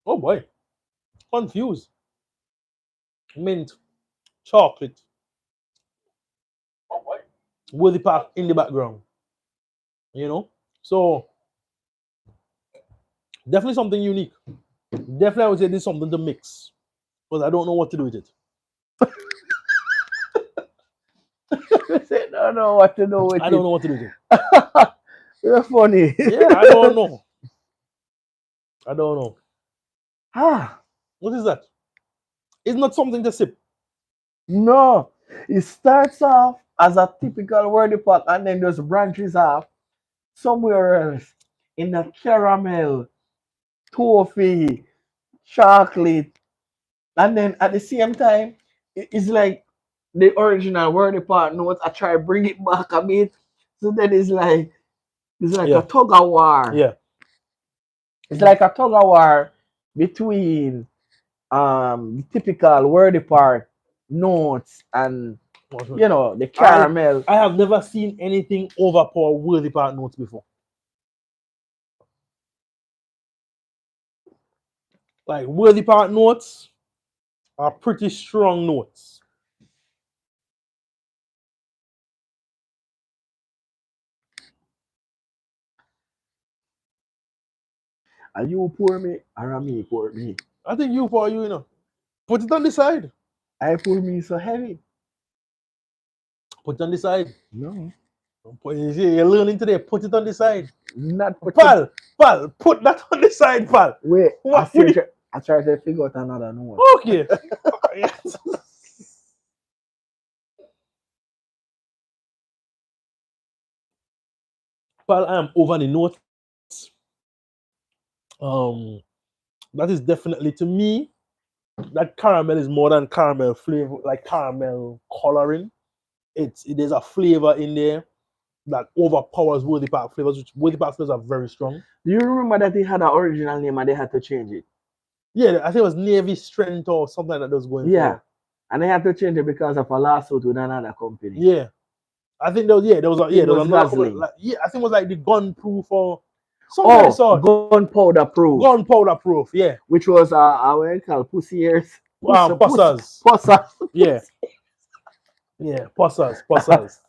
Oh boy, confused. Mint, chocolate, Woody Park in the background, you know? So definitely something unique. Definitely, I would say this is something to mix because I don't know what to do with it. I don't know what to do with I don't it. know what to do with it. You're funny. Yeah, I don't know. I don't know. Ah, What is that? It's not something to sip. no. It starts off as a typical wordy pot and then just branches off somewhere else in the caramel, toffee, chocolate, and then at the same time, it's like the original wordy pot notes. I try bring it back a bit, so then it's like It's like a Yeah, tug of war. yeah. It's like a tug of war between the typical wordy part notes and the I caramel. I have never seen anything overpower worthy part notes before. Like worthy part notes are pretty strong notes. Are you pour me or me pour me? I think you for put it on the side. I pour me so heavy. Put it on the side. No, You see, you're learning today. Put it on the side, not put it. pal. Put that on the side, pal. Wait, What would you? I try to figure out another note. Okay. Pal, I am over the notes. Um, that is definitely to me. That caramel is more than caramel flavor, like caramel coloring. There's a flavor in there that overpowers Worthy Park flavors, which Worthy Park flavors are very strong. Do you remember that it had an original name and they had to change it? Yeah, I think it was Navy Strength or something like that was going Yeah, for. and they had to change it because of a lawsuit with another company. Yeah, I think there was It was another couple, Gosling. I think it was like the gun proof or something like sort. Gunpowder proof, Gunpowder proof, yeah. which was what you call pussy ears. Pussers. Pussers. Yeah. Yeah, pussers. Pussers.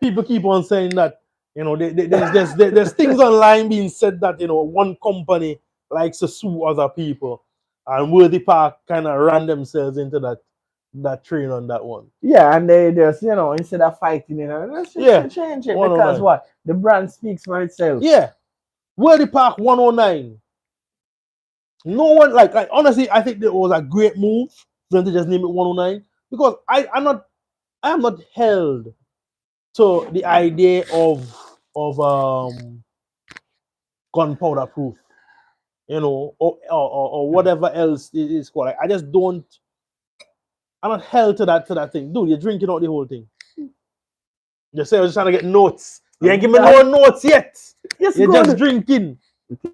People keep on saying that, there's things online being said that, one company likes to sue other people, and Worthy Park kind of ran themselves into that train on that one. Yeah, and they just, instead of fighting it, let's just change it because 109. what? The brand speaks for itself. Yeah, Worthy Park 109. No one like honestly, I think it was a great move for them to just name it 109 because I am not held to the idea of gunpowder proof, or whatever else it is called. Like, I just don't. I'm not held to that thing, dude. You're drinking out the whole thing. You say I was trying to get notes. You ain't give me no notes yet. It's You're good. just drinking.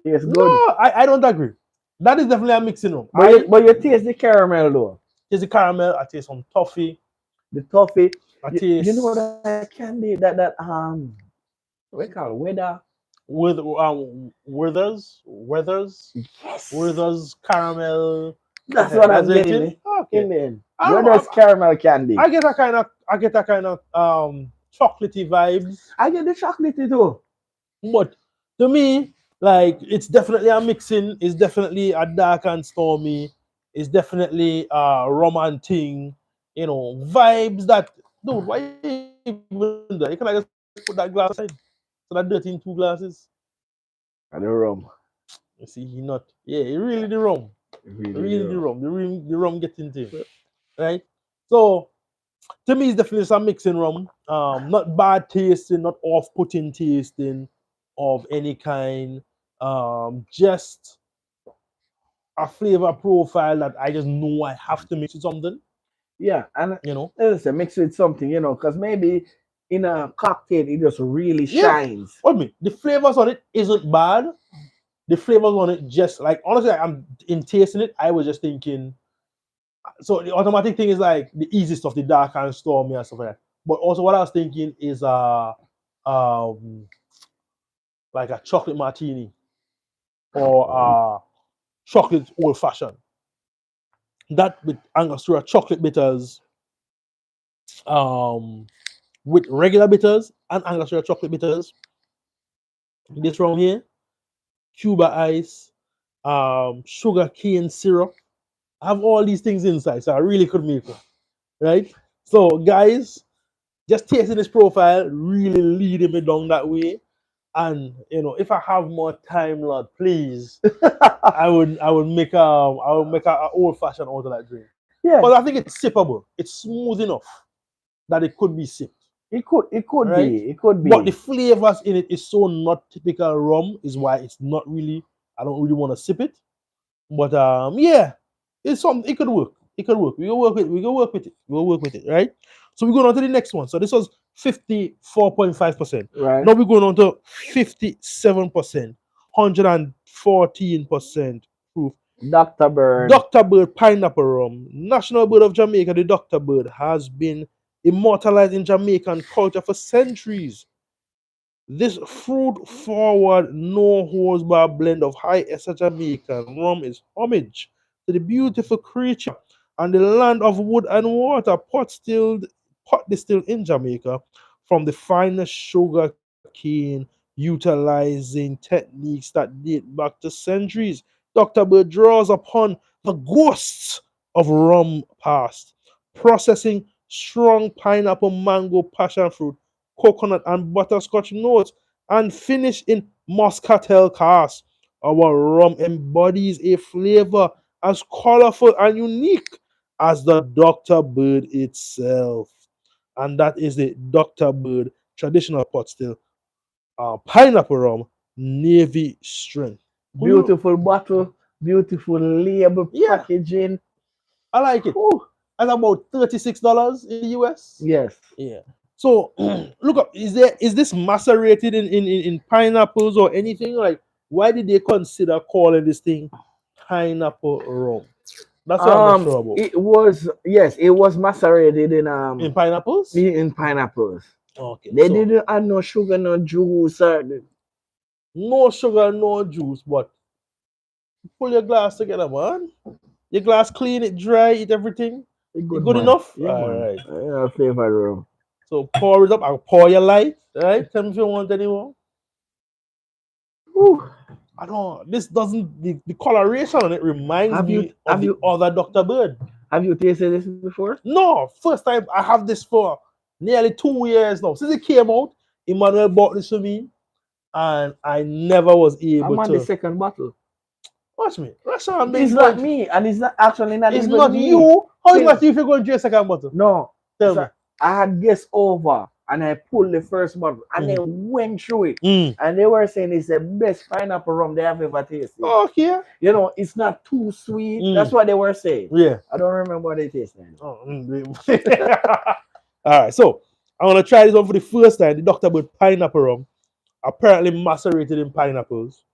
It's No, good. I don't agree. That is definitely a mixing room. But you taste the caramel though. Taste the caramel. I taste some toffee. The toffee. I You know taste that candy what you call it? with Withers Yes. caramel. That's Okay, what that's I'm it. getting Okay. in the end. I don't know. Weather's caramel candy. I get a kind of chocolatey vibes, I get the chocolatey too. but to me, like it's definitely a mixing. It's definitely a dark and stormy. It's definitely rum and ting. Vibes that, dude. Why you even do that? You can I just put that glass aside? So that dirty in 2 glasses. And the rum. You see, he not. Yeah, it really the rum. Really the Really the rum. rum. The rum get into him, right? So to me, it's definitely some mixing rum. Not bad tasting, not off-putting tasting of any kind. Just a flavor profile that I just know I have to mix with something. Yeah, and You know. listen, mix with something, because maybe in a cocktail it just really Yeah. shines. What me? The flavors on it isn't bad. The flavors on it just like honestly, I'm in tasting it. I was just thinking. So the automatic thing is like the easy stuff, the dark and stormy and stuff like that. But also, what I was thinking is um like a chocolate martini or chocolate old fashioned. That with Angostura chocolate bitters, um, with regular bitters and Angostura chocolate bitters. This from here, Cuba ice, sugar cane syrup. I have all these things inside, so I really could make one, right? So, guys, just tasting this profile really leading me down that way. And if I have more time, Lord, please, I would make a old fashioned out of that drink. Yeah, But I think it's sippable. It's smooth enough that it could be sipped, it could right? be. It could But the be. flavors in it is so not typical rum, is why it's not really. I don't really want to sip it. But yeah, it's something. It could work. It could work. We go work with. We go work with it. We'll work with it, right? So we go on to the next one. So this was 54.5%. Right. Now we're going on to 57%, 114% proof. Dr. Bird. Dr. Bird pineapple rum, national bird of Jamaica. The Dr. Bird has been immortalized in Jamaican culture for centuries. This fruit forward, no holds barred blend of high essence Jamaican rum is homage to the beautiful creature and the land of wood and water, pot distilled in Jamaica from the finest sugar cane, utilizing techniques that date back to centuries. Dr. Bird draws upon the ghosts of rum past, processing strong pineapple, mango, passion fruit, coconut, and butterscotch notes, and finish in muscatel cask. Our rum embodies a flavor as colorful and unique as the Dr. Bird itself. And that is the Dr. Bird traditional pot still. Pineapple rum, navy strength. Beautiful bottle, beautiful label, Yeah, packaging. I like it. Whew. That's about $36 in the US. Yes. Yeah. So look up, is this macerated in pineapples or anything? Like, why did they consider calling this thing pineapple rum? That's what I'm not sure about. It was, yes, it was macerated In pineapples? in pineapples. Okay. They So didn't add no sugar, no juice, or no sugar, no juice, but pull your glass together, man. Your glass clean, it dry, it everything. a It good good man. enough? Yeah, All man. right. Flavor room. So pour it up. I'll pour your light. All right. Tell me if you want any more. Whew. I don't. This doesn't. The coloration on it reminds Have you me of have the you other Dr. Bird. have you tasted this before? No, first time I have this for nearly 2 years now. Since it came out, Emmanuel bought this for me, and I never was I'm able on the to second bottle. watch me. Rashawn It's being not going. me, and it's not actually not It's even not me. you. How is Phil, not you if you're going to your second bottle? no, Tell me. so I had guests over and I pulled the first bottle and Mhm. they went through it. Mm. And they were saying it's the best pineapple rum they have ever tasted. Okay. You know, it's not too sweet. Mm. That's what they were saying. Yeah. I don't remember what it tasted. Oh, all right. So I want to try this one for the first time. The Dr. Bird pineapple rum, apparently macerated in pineapples.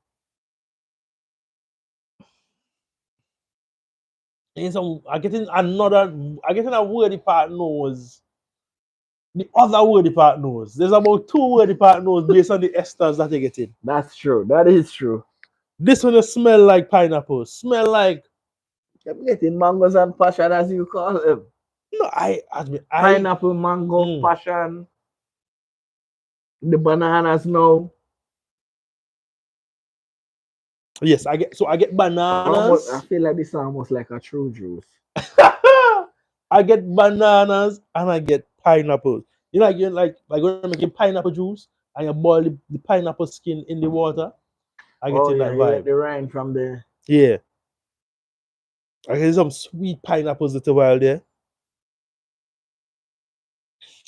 And some, I getting another. I getting a wordy part nose. The other wordy part nose. There's about two wordy part nose based on the esters that you're getting. That's true. That is true. This one smell like pineapple. Smell like I'm getting mangoes and passion, as you call them. no. I Pineapple, mango, mm, passion, the bananas now. yes. I get Almost, I bananas. feel like this is almost like a true juice. I get bananas and I get pineapples. You like when you're making pineapple juice and you boil the pineapple skin in the water. I get Oh in yeah, that you get vibe. the rind from the. Yeah. I get some sweet pineapples little while there.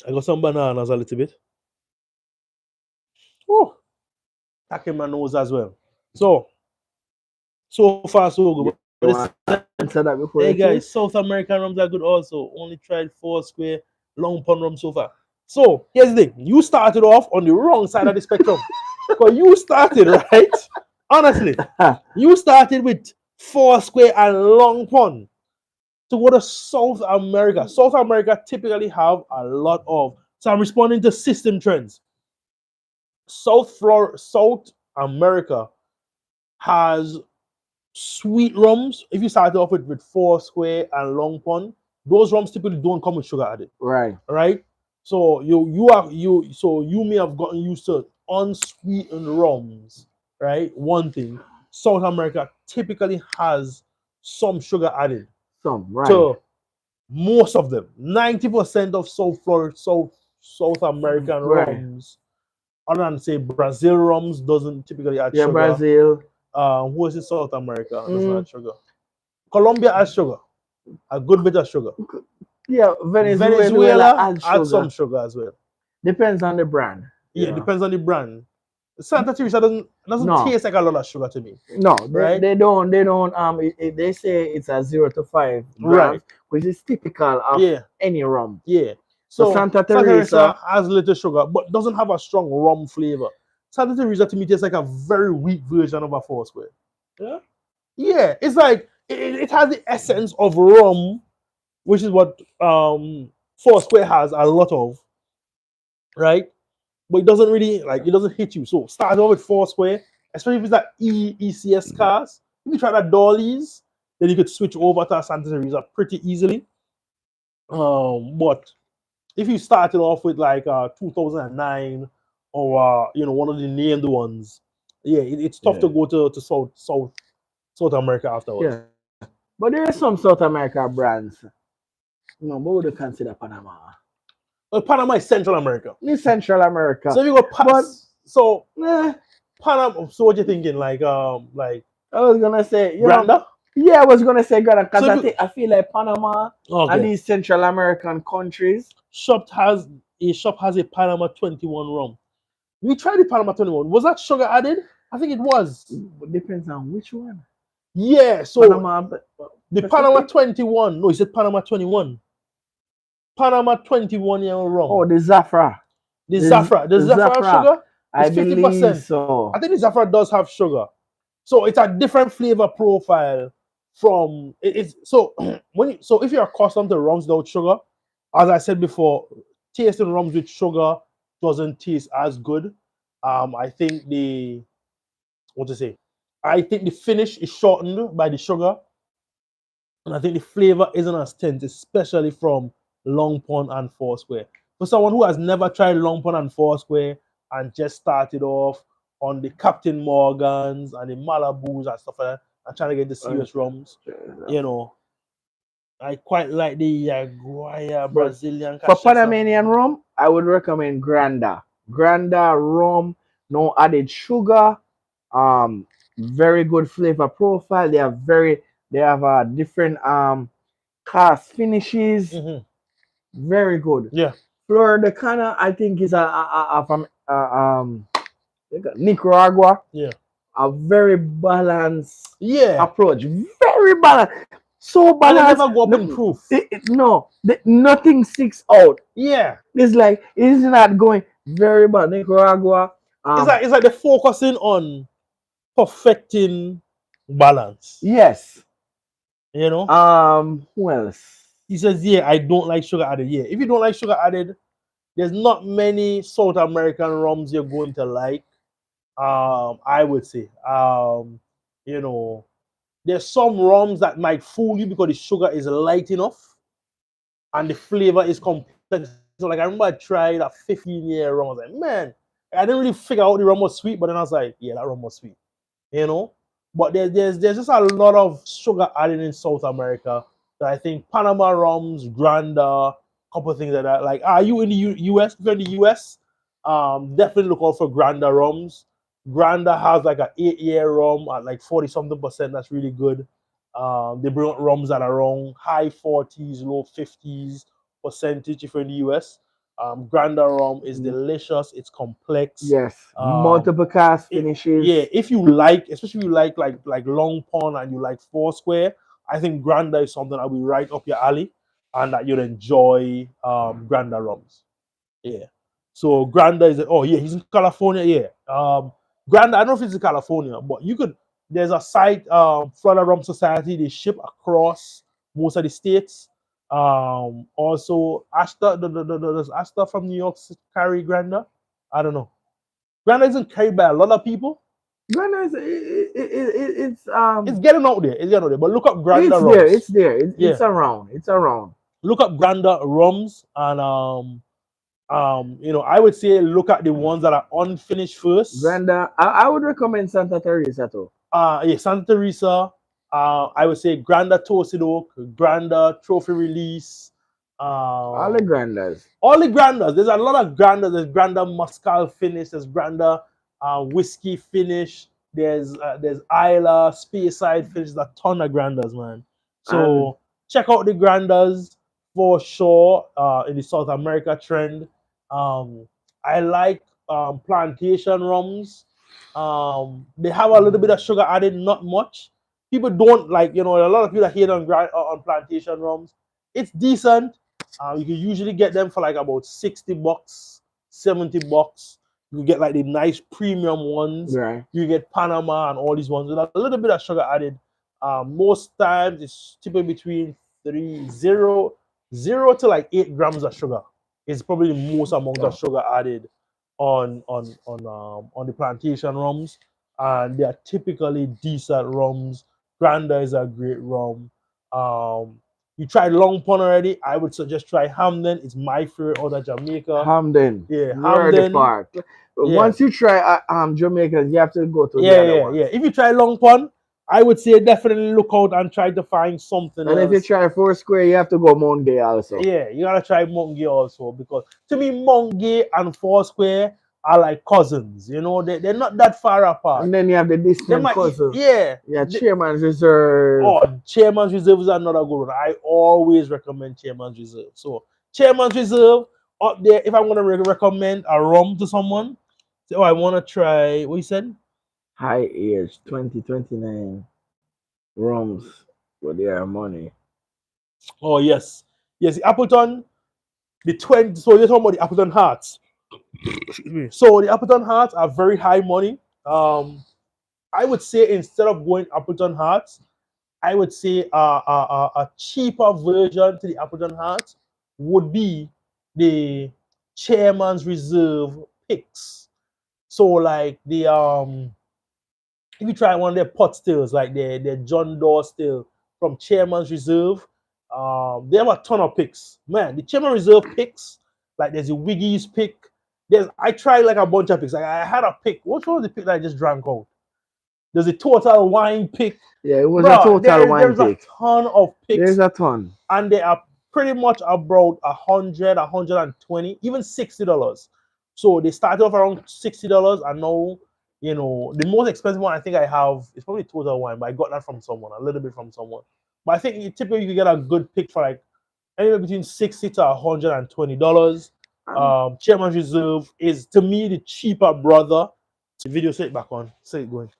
I got some bananas a little bit. Oh, tackling my nose as well. So far so good. You But this, want to answer that before hey you guys, taste? South American rums are good also. Only tried four square long pond rum so far. So here's the thing. You started off on the wrong side of the spectrum. Because you started, right? Honestly, you started with four square and long pond to go to South America. South America typically have a lot of. So I'm responding to system trends. South America has sweet rums. If you start off with four square and long pond, those rums typically don't come with sugar added, Right. right? So you may have gotten used to unsweetened rums, right? One thing. South America typically has some sugar added Some, right. to most of them. 90% of South American Right. rums, other than say Brazil rums, doesn't typically add Yeah, sugar. Brazil. Who is in South America doesn't add sugar? Colombia adds sugar, a good bit of sugar. Yeah, Venezuela Venezuela adds adds sugar. some sugar as well. Depends on the brand. Yeah, it depends on the brand. Santa Teresa doesn't No. taste like a lot of sugar to me. No, Right? they don't they say it's a 0 to 5 grams, Right. which is typical of Yeah, any rum. yeah. So So Santa Santa Teresa, Teresa has little sugar, but doesn't have a strong rum flavor. Santa Teresa to me tastes like a very weak version of a Foursquare. yeah, Yeah, it's like it has the essence of rum, which is what Foursquare has a lot of, right? But it doesn't really like it doesn't hit you. So start off with Foursquare, especially if it's like ECS cars. If you try that Dollies, then you could switch over to a Santa Teresa pretty easily. But if you started off with like 2009 or one of the named ones, yeah, it's tough to yeah, go to South America afterwards. yeah. But there are some South America brands. No, but would you consider Panama? Well, Panama is Central America. In Central America. So if you go But past, so eh, Panama. So what you thinking? Like I was gonna say, Granda? yeah, I was gonna say Ghana So because if I you think I feel like Panama and okay, these Central American countries. shop has a Panama 21 rum. We tried the Panama 21. Was that sugar added? I think it was. Depends on which one. Yeah. So Panama the Panama Pacific. 21. No, he said Panama 21. Panama 21-year rum. Oh, the Zafra. The The Zafra have Zafra. sugar? I It's believe 50%. so. I think the Zafra does have sugar. So it's a different flavor profile from it's so so if you're accustomed to rums without sugar, as I said before, tasting rums with sugar doesn't taste as good. I think the what to say? I think the finish is shortened by the sugar, and I think the flavor isn't as tense, especially from Long Pond and Foursquare. For someone who has never tried Long Pond and Foursquare and just started off on the Captain Morgans and the Malabus and stuff like that, and trying to get the serious rums, you know, I quite like the Yaguaya But Brazilian for cachaça. Panamanian rum, I would recommend Granda. Granda rum, no added sugar. Very good flavor profile. They have a different cast finishes. Hmm. Very good. Yeah, Florida Cana, I think is from Nicaragua. yeah, A very balanced yeah. approach. Very balanced. So And they balanced. never go up in No, proof. nothing sticks out. Yeah, It's like it's not going very bad. Nicaragua. it's like they're focusing on perfecting balance. Yes. You know, Who else? he says, "Yeah, I don't like sugar added." Yeah, if you don't like sugar added, there's not many South American rums you're going to like. I would say, you know, there's some rums that might fool you because the sugar is light enough and the flavor is complex. So, like, I remember I tried a 15-year rum. I was like, man, I didn't really figure out the rum was sweet, but then I was like, yeah, that rum was sweet, you know. But there's just a lot of sugar added in South America that I think Panama rums, Granda, couple of things like that. Like, are you in the US? If you're in the US, definitely look out for Granda rums. Granda has like an 8-year rum at like 40 something percent. That's really good. They bring out rums at around high 40s, low 50s percentage if you're in the US. Granda rum is delicious. It's complex. Yes. Um, Multiple cast yeah, finishes. if you like, especially if you like Long Pond and you like Foursquare, I think Granda is something that will be right up your alley and that you'll enjoy Granda rums. Yeah. So Granda is oh yeah, he's in California. Yeah. Granda, I don't know if it's in California, but you could there's a site, Florida Rum Society, they ship across most of the states. Also Ashta, does Ashta from New York carry Granda? I don't know. Granda isn't carried by a lot of people. Ghana is It's getting out there. It's getting out there. But look up Granda it's there. Rums. It's there. Yeah. It's around. It's around. Look up Granda Rums and I would say look at the ones that are unfinished first. Granda, I would recommend Santa Teresa too. Yeah, Santa Teresa. I would say Granda Toasted Oak, Granda Trophy Release. All the Um, Grandas. all the Grandas. There's a lot of Grandas. There's Granda Muscal finish. There's Granda whiskey finish. There's Isla Speyside finish. There's a ton of Grandas, man. And So check out the Grandas for sure. In the South America trend. Um, I like plantation rums. They have a little bit of sugar added, not much. People don't like, a lot of people that hate on plantation rums. It's decent, You can usually get them for like about $60, $70. You get like the nice premium ones. Right. You get Panama and all these ones with a little bit of sugar added. Most times it's typically between zero to like 8 grams of sugar. It's probably the most amount of sugar added on the plantation rums, and they are typically decent rums. Granda is a great rum. You tried Long Pond already? I would suggest try Hamden. It's my favorite out of Jamaica. Hamden. Yeah, Where the Hamden. part? Yeah, Once you try Jamaica, you have to go to the yeah, other yeah, one. yeah. If you try Long Pond, I would say definitely look out and try to find something And if you else. try Foursquare, you have to go Mount Gay also. Yeah, you gotta try Monkey also, because to me, Monkey and Foursquare are like cousins. You know, they're not that far apart. And then you have the They distant might, cousin. yeah. Yeah, Chairman's Reserve. Oh, Chairman's Reserve is another good one. I always recommend Chairman's Reserve. So Chairman's Reserve up there. If I'm gonna recommend a rum to someone, say, oh, I want to try. What you said? High age 2029 rums, but they are money. Oh yes, yes. The Appleton, the 20. So you're talking about the Appleton Hearts. Excuse me. So the Appleton Hearts are very high money. I would say instead of going Appleton Hearts, I would say a cheaper version to the Appleton Hearts would be the Chairman's Reserve picks. So like if you try one of their pot stills, like their John Doe still from Chairman's Reserve, they have a ton of picks. Man, the Chairman Reserve picks, like there's a Wiggy's pick. I tried like a bunch of picks. Like I had a pick. Which one was the pick that I just drank out? There's a Total Wine pick. Yeah, it was a Bro, total wine there's a pick. ton of picks, There's a ton. and they are pretty much about 100, 120, even $60. So they started off around $60, and now the most expensive one I think I have is probably Total Wine, but I got that from someone, a little bit from someone. But I think typically you can get a good pick for like anywhere between $60 to $120. Chairman's Reserve is to me the cheaper brother. The video, say it back on, say it going.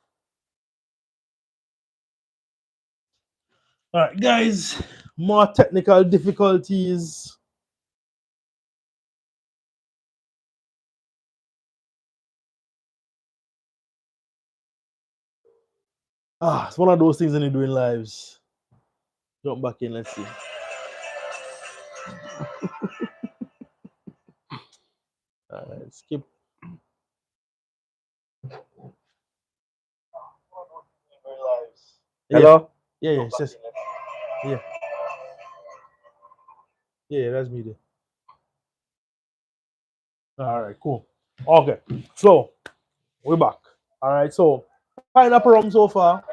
All right, guys, more technical difficulties. It's one of those things when you're doing lives. Jump back in, let's see. All right, skip. Hello? Yeah, yeah, it's just, yeah. Yeah, that's me there. All right, cool. Okay, so we're back. All right, so pineapple rum so far.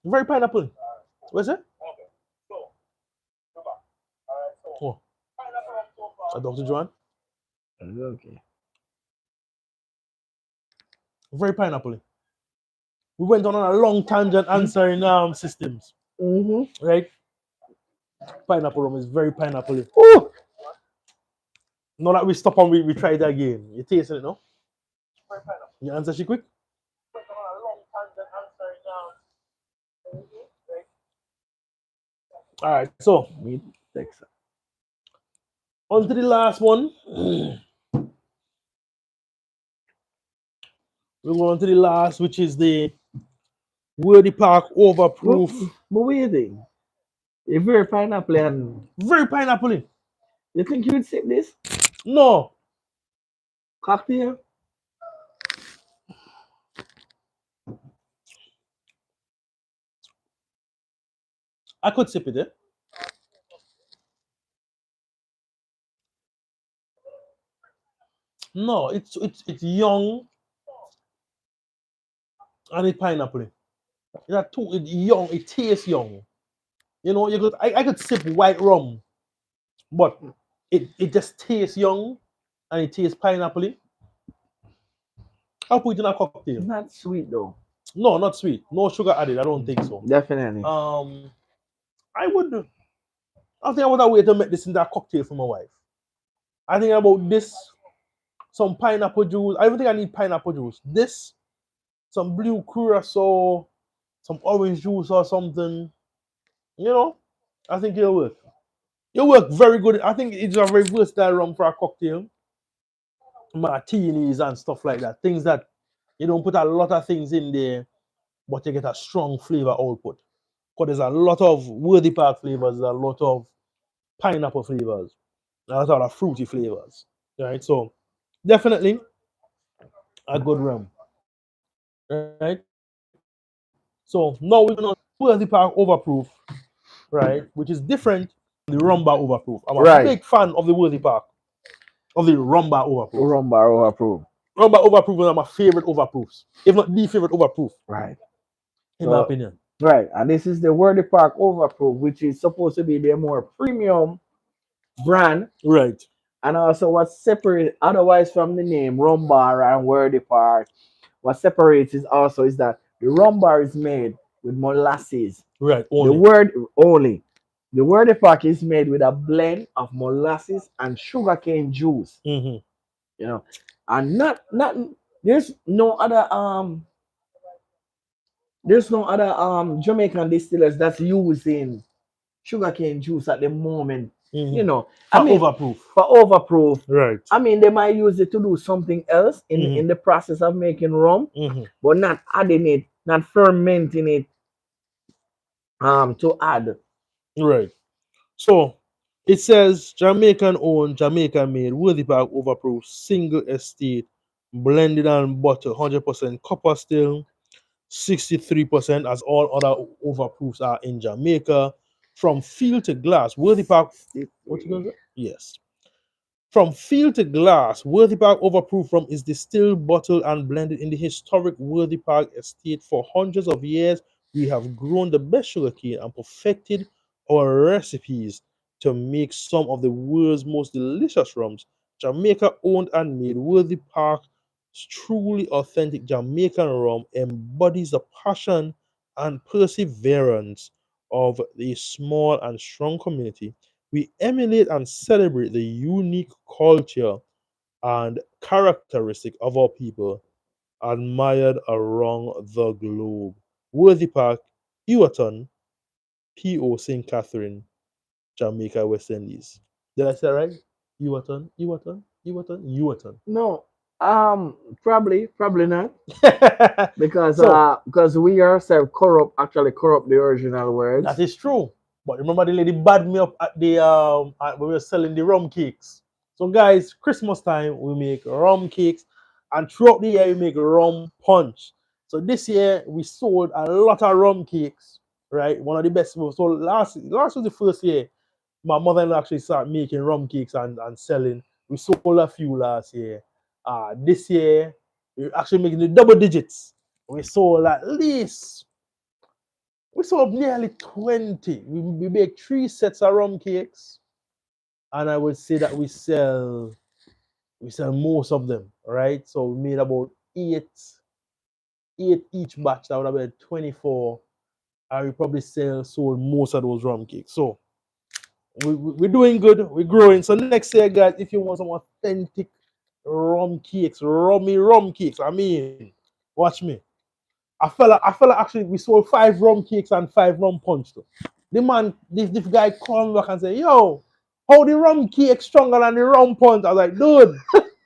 Very pineapple. What's it? Oh, Dr. Joan. Okay. Very pineapple. We went on a long tangent answering systems, Mm-hmm. right? Pineapple rum is very pineapple. Ooh. Now that we stop and we try it again. You tasting it, no? You answer she quick? All right, so Meat Texas. on to the last one. We're going on to the last, which is the Wordy Park But, Overproof. but what do you think? If you're pineapple and Very pineapple. you think you would sip this No, cocktail? I could sip it. Eh? No, it's young and it's pineapple. It's young. It tastes young. I could sip white rum, but it just tastes young and it tastes pineapple. I'll put it in a cocktail. Not sweet though. No, not sweet. No sugar added. I don't think so. Definitely. I would. I think I would have wait to make this into a cocktail for my wife. I think about this, some pineapple juice. I don't think I need pineapple juice. This some blue curacao, some orange juice or something. You know, I think it'll work. It'll work very good. I think it's a very versatile rum for a cocktail, martinis and stuff like that. Things that you don't put a lot of things in there, but you get a strong flavor output. Because there's a lot of Worthy Park flavors, there's a lot of pineapple flavors, a lot of fruity flavors. Right? So definitely a good rum. Right? So now we're gonna Worthy Park Overproof, right? Which is different from the Rumba Overproof. I'm a big Right. fan of the Worthy Park, of the Rumba Overproof. Rum bar approved. Rumba Overproof is one of my favorite overproofs, if not the favorite overproof, Right. in my So opinion. right, and this is the Worthy Park Overproof, which is supposed to be the more premium brand, Right. and also what separates otherwise from the name Rum Bar and Worthy Park. What separates is also is that the rum bar is made with molasses. Right. The Only. word only. The Worthy Park is made with a blend of molasses and sugarcane juice. Mm-hmm. You know, and not there's no other Jamaican distillers that's using sugarcane juice at the moment. Mm-hmm. You know, I For mean, overproof. for overproof. Right. I mean, they might use it to do something else Mm-hmm. in the process of making rum, Mm-hmm. but not adding it, not fermenting it to add. Right. So it says Jamaican owned, Jamaican made, Worthy Park Overproof, single estate, blended and bottled, 100% copper still, 63%, as all other overproofs are in Jamaica. From field to glass, Worthy Park. What you gonna 63. say? Yes. From field to glass, Worthy Park Overproof Rum is distilled, bottled, and blended in the historic Worthy Park estate. For hundreds of years, we have grown the best sugarcane and perfected our recipes to make some of the world's most delicious rums. Jamaica owned and made, Worthy Park's truly authentic Jamaican rum embodies the passion and perseverance of a small and strong community. We emulate and celebrate the unique culture and characteristic of our people admired around the globe. Worthy Park, Ewaton, P.O. St. Catherine, Jamaica, West Indies. Did I say it right? Ewaton, Ewaton, Ewaton, Ewaton. No, probably not, So because we ourselves corrupt the original that words. is true. But remember the lady bad me up at the when we were selling the rum cakes. So guys, Christmas time we make rum cakes, and throughout the year we make rum punch. So this year we sold a lot of rum cakes, right? One of the best. So last was the first year my mother-in-law actually started making rum cakes and selling. We sold a few last year. This year we're actually making the double digits. We sold at least we sold nearly 20. We make 3 sets of rum cakes, and I would say that we sell most of them, right? So we made about eight each batch. That would have been 24. And we probably sold most of those rum cakes. So we're doing good. We're growing. So next year, guys, if you want some authentic rum cakes, rummy rum cakes, I mean, watch me. I fella actually we sold 5 rum cakes and 5 rum punch too. The man, this guy called me back and said, "Yo, how the rum cake stronger than the rum punch?" I was like, "Dude,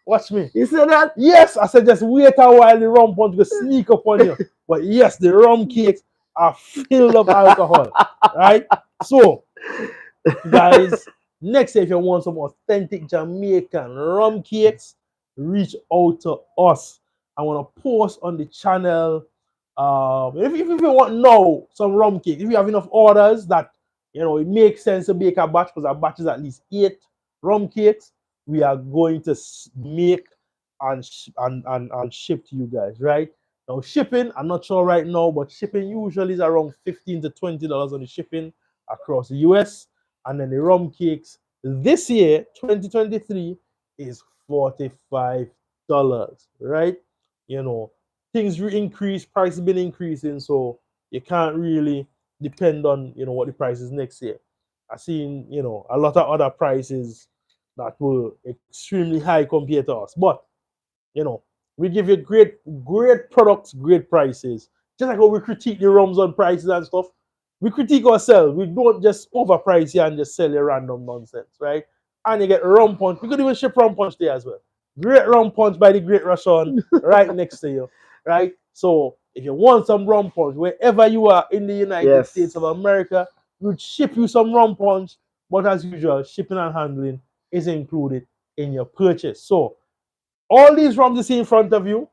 watch me." You said that? Yes, I said, just wait a while the rum punch will sneak up on you. But yes, the rum cakes are filled of alcohol, right? So, guys, next year if you want some authentic Jamaican rum cakes, reach out to us. I want to post on the channel. If you want now some rum cake, if you have enough orders that it makes sense to bake a batch, because our batch is at least 8 rum cakes, we are going to make and ship to you guys, right? Now shipping, I'm not sure right now, but shipping usually is around $15 to $20 on the shipping across the US. And then the rum cakes this year, 2023, is $45, right? You know, things increase, prices been increasing, so you can't really depend on what the price is next year. I've seen a lot of other prices that were extremely high compared to us, but you know We give you great products, great prices. Just like how we critique the rums on prices and stuff, we critique ourselves. We don't just overprice here and just sell you random nonsense, right? And you get rum punch. We could even ship rum punch there as well. Great rum punch by the Great Russian right next to you, right? So if you want some rum punch, wherever you are in the United Yes. States of America, we'll ship you some rum punch. But as usual, shipping and handling is included in your purchase. So all these rums you see in front of you,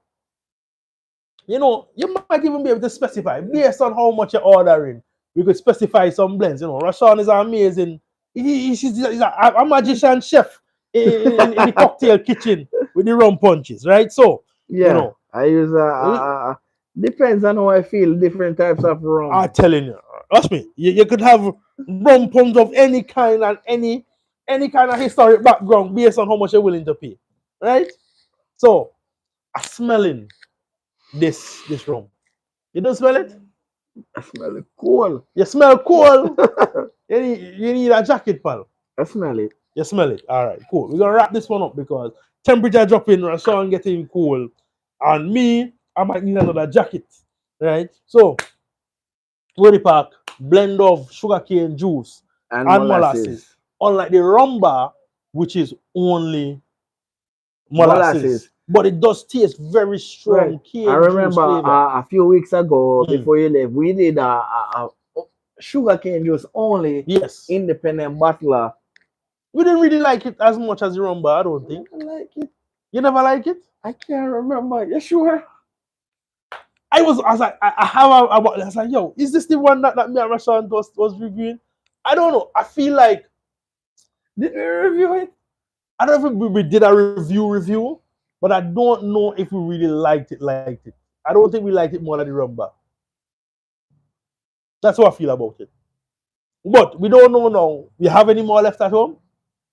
you know, you might even be able to specify based on how much you're ordering. We could specify some blends. You know, Rashawn is amazing. He's a magician chef in the cocktail kitchen with the rum punches, right? So, you Yeah, know, I use depends on how I feel. Different types of I'm rum. telling you, trust me, you could have rum punch of any kind and any kind of historic background based on how much you're willing to pay, right? So, I'm smelling this rum. You don't smell it? I smell it cool. You smell cool. You need a jacket, pal. I smell it. You smell it. All right, cool. We're gonna wrap this one up because temperature dropping, Rashawn getting cool, and me, I might need another jacket. Right? So, Woody Park, blend of sugarcane juice And and molasses. molasses. Unlike the rumba, which is only molasses. Molasses. But it does taste very Right. strong I cane juice remember flavor. a few weeks ago Mm. before you left, we did a sugar cane juice only Yes. independent bottler. We didn't really like it as much as the rumba, I don't think. I like it. You never like it? I can't remember. You sure? I was like, I have I was like, yo, is this the one that me and Rashawn was reviewing? I don't know. I feel like Did we review it? I don't know if we did a review, but I don't know if we really liked it. I don't think we liked it more than the rumba. That's how I feel about it. But we don't know now. We have any more left at home?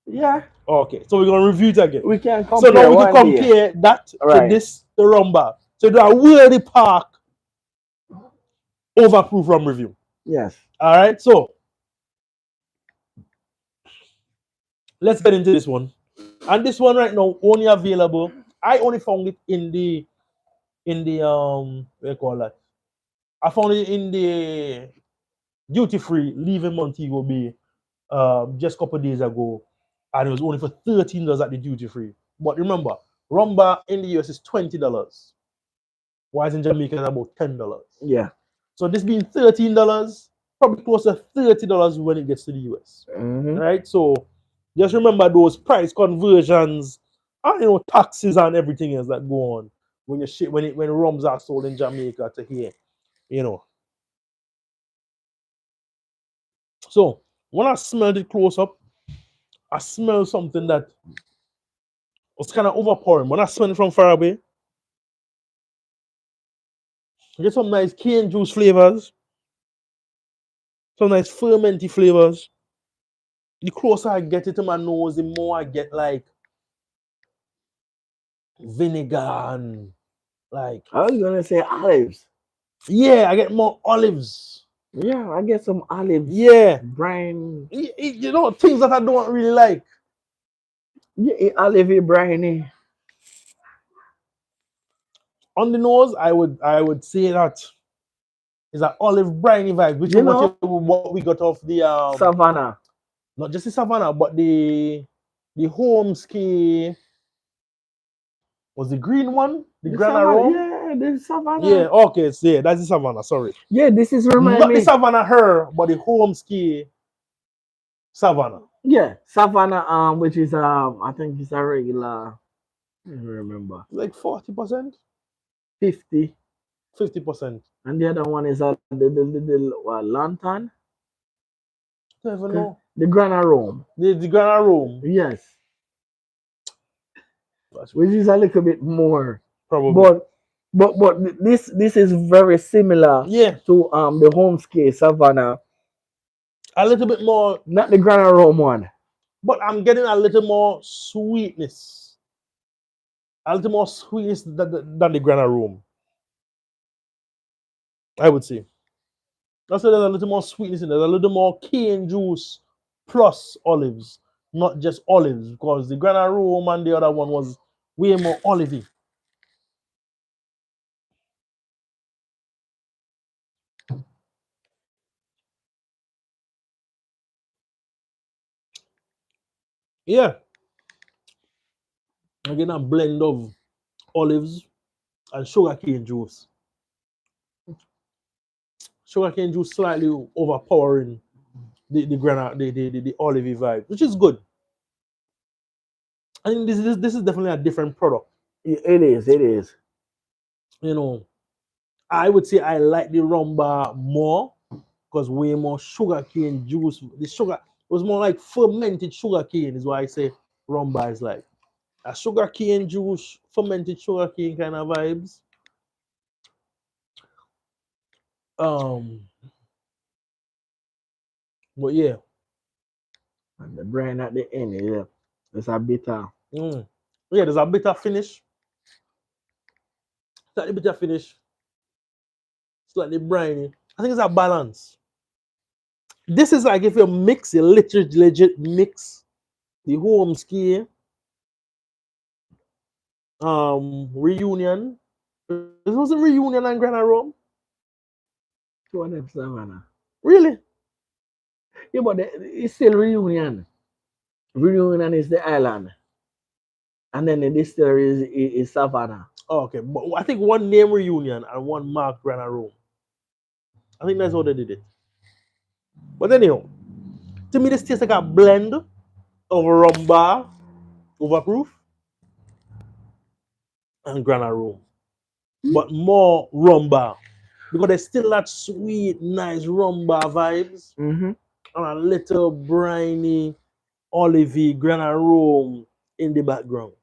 Yeah. Okay, so we're gonna review it again. We can compare. So now we can one day. compare that to Right. this, the rumba. So the Worthy Park overproof rum review. Yes. All right, so let's get into this one. And this one right now only available. I only found it in the what do you call that? I found it in the duty free leaving Montego Bay just a couple of days ago, and it was only for $13 at the duty free. But remember, rumba in the US is $20, whereas in Jamaica it's about $10. Yeah. So this being $13, probably close to $30 when it gets to the US. Mm-hmm. Right? So just remember those price conversions and taxes and everything else that go on when when rums are sold in Jamaica to here. You know. So when I smelled it close up, I smelled something that was kind of overpowering. When I smelled it from far away, I get some nice cane juice flavors, some nice fermenty flavors. The closer I get it to my nose, the more I get like vinegar and like, I was gonna say olives. yeah, I get more olives. Yeah, I get some olives. Yeah, Brine. things that I don't really like. Yeah, olive briny. On the nose, I would say that is an olive briny vibe, which is what we got off the Savannah. not just the Savannah, but the Homesky was the green one, the Grana Rum. Yeah, the Savannah. Yeah, okay, so yeah, that's the Savannah. Sorry, Yeah, this is remind not me. the Savannah her, but the Homesky Savannah. Yeah, Savannah. Which is I think it's a regular. I don't remember. Like 40%, 50. 50%. And the other one is the lantern. I don't even know. The Grana Rome. The Grana Rum. Yes. Which is a little bit more. Probably. But this is very similar to the Homesky Savannah. A little bit more. Not the Grana Rome one. But I'm getting a little more sweetness. A little more sweetness than the Grana Rum. I would say. That's why there's a little more sweetness in there. There's a little more cane juice plus olives, not just olives, because the Grana Rum and the other one was way more olivey. Yeah, again a blend of olives and sugarcane juice. Sugarcane juice slightly overpowering the olive vibe, which is good. I think this is definitely a different product. It is. It is. You know, I would say I like the rum bar more because way more sugarcane juice. The sugar was more like fermented sugarcane, is why I say rum bar is like a sugarcane juice, fermented sugarcane kind of vibes. Um, but yeah, And the brand at the end, yeah, it's a bitter. mm. Yeah, there's a bitter finish, slightly bitter finish, slightly briny. I think it's a balance. This is like if you mix, you legit mix the home ski reunion. This wasn't reunion and Granada Rome. 200 Savannah. Really? Yeah, but it's still reunion. Reunion is the island, and then the distillery is Savannah. Oh, okay. But I think one name reunion and one mark Granada Rome. I think that's how they did it. But anyhow, to me this tastes like a blend of rum bar, overproof, and Granada Rome. But more rum bar. Because there's still that sweet, nice rum bar vibes. Mm-hmm. And a little briny, olivey, Granada Rome in the background.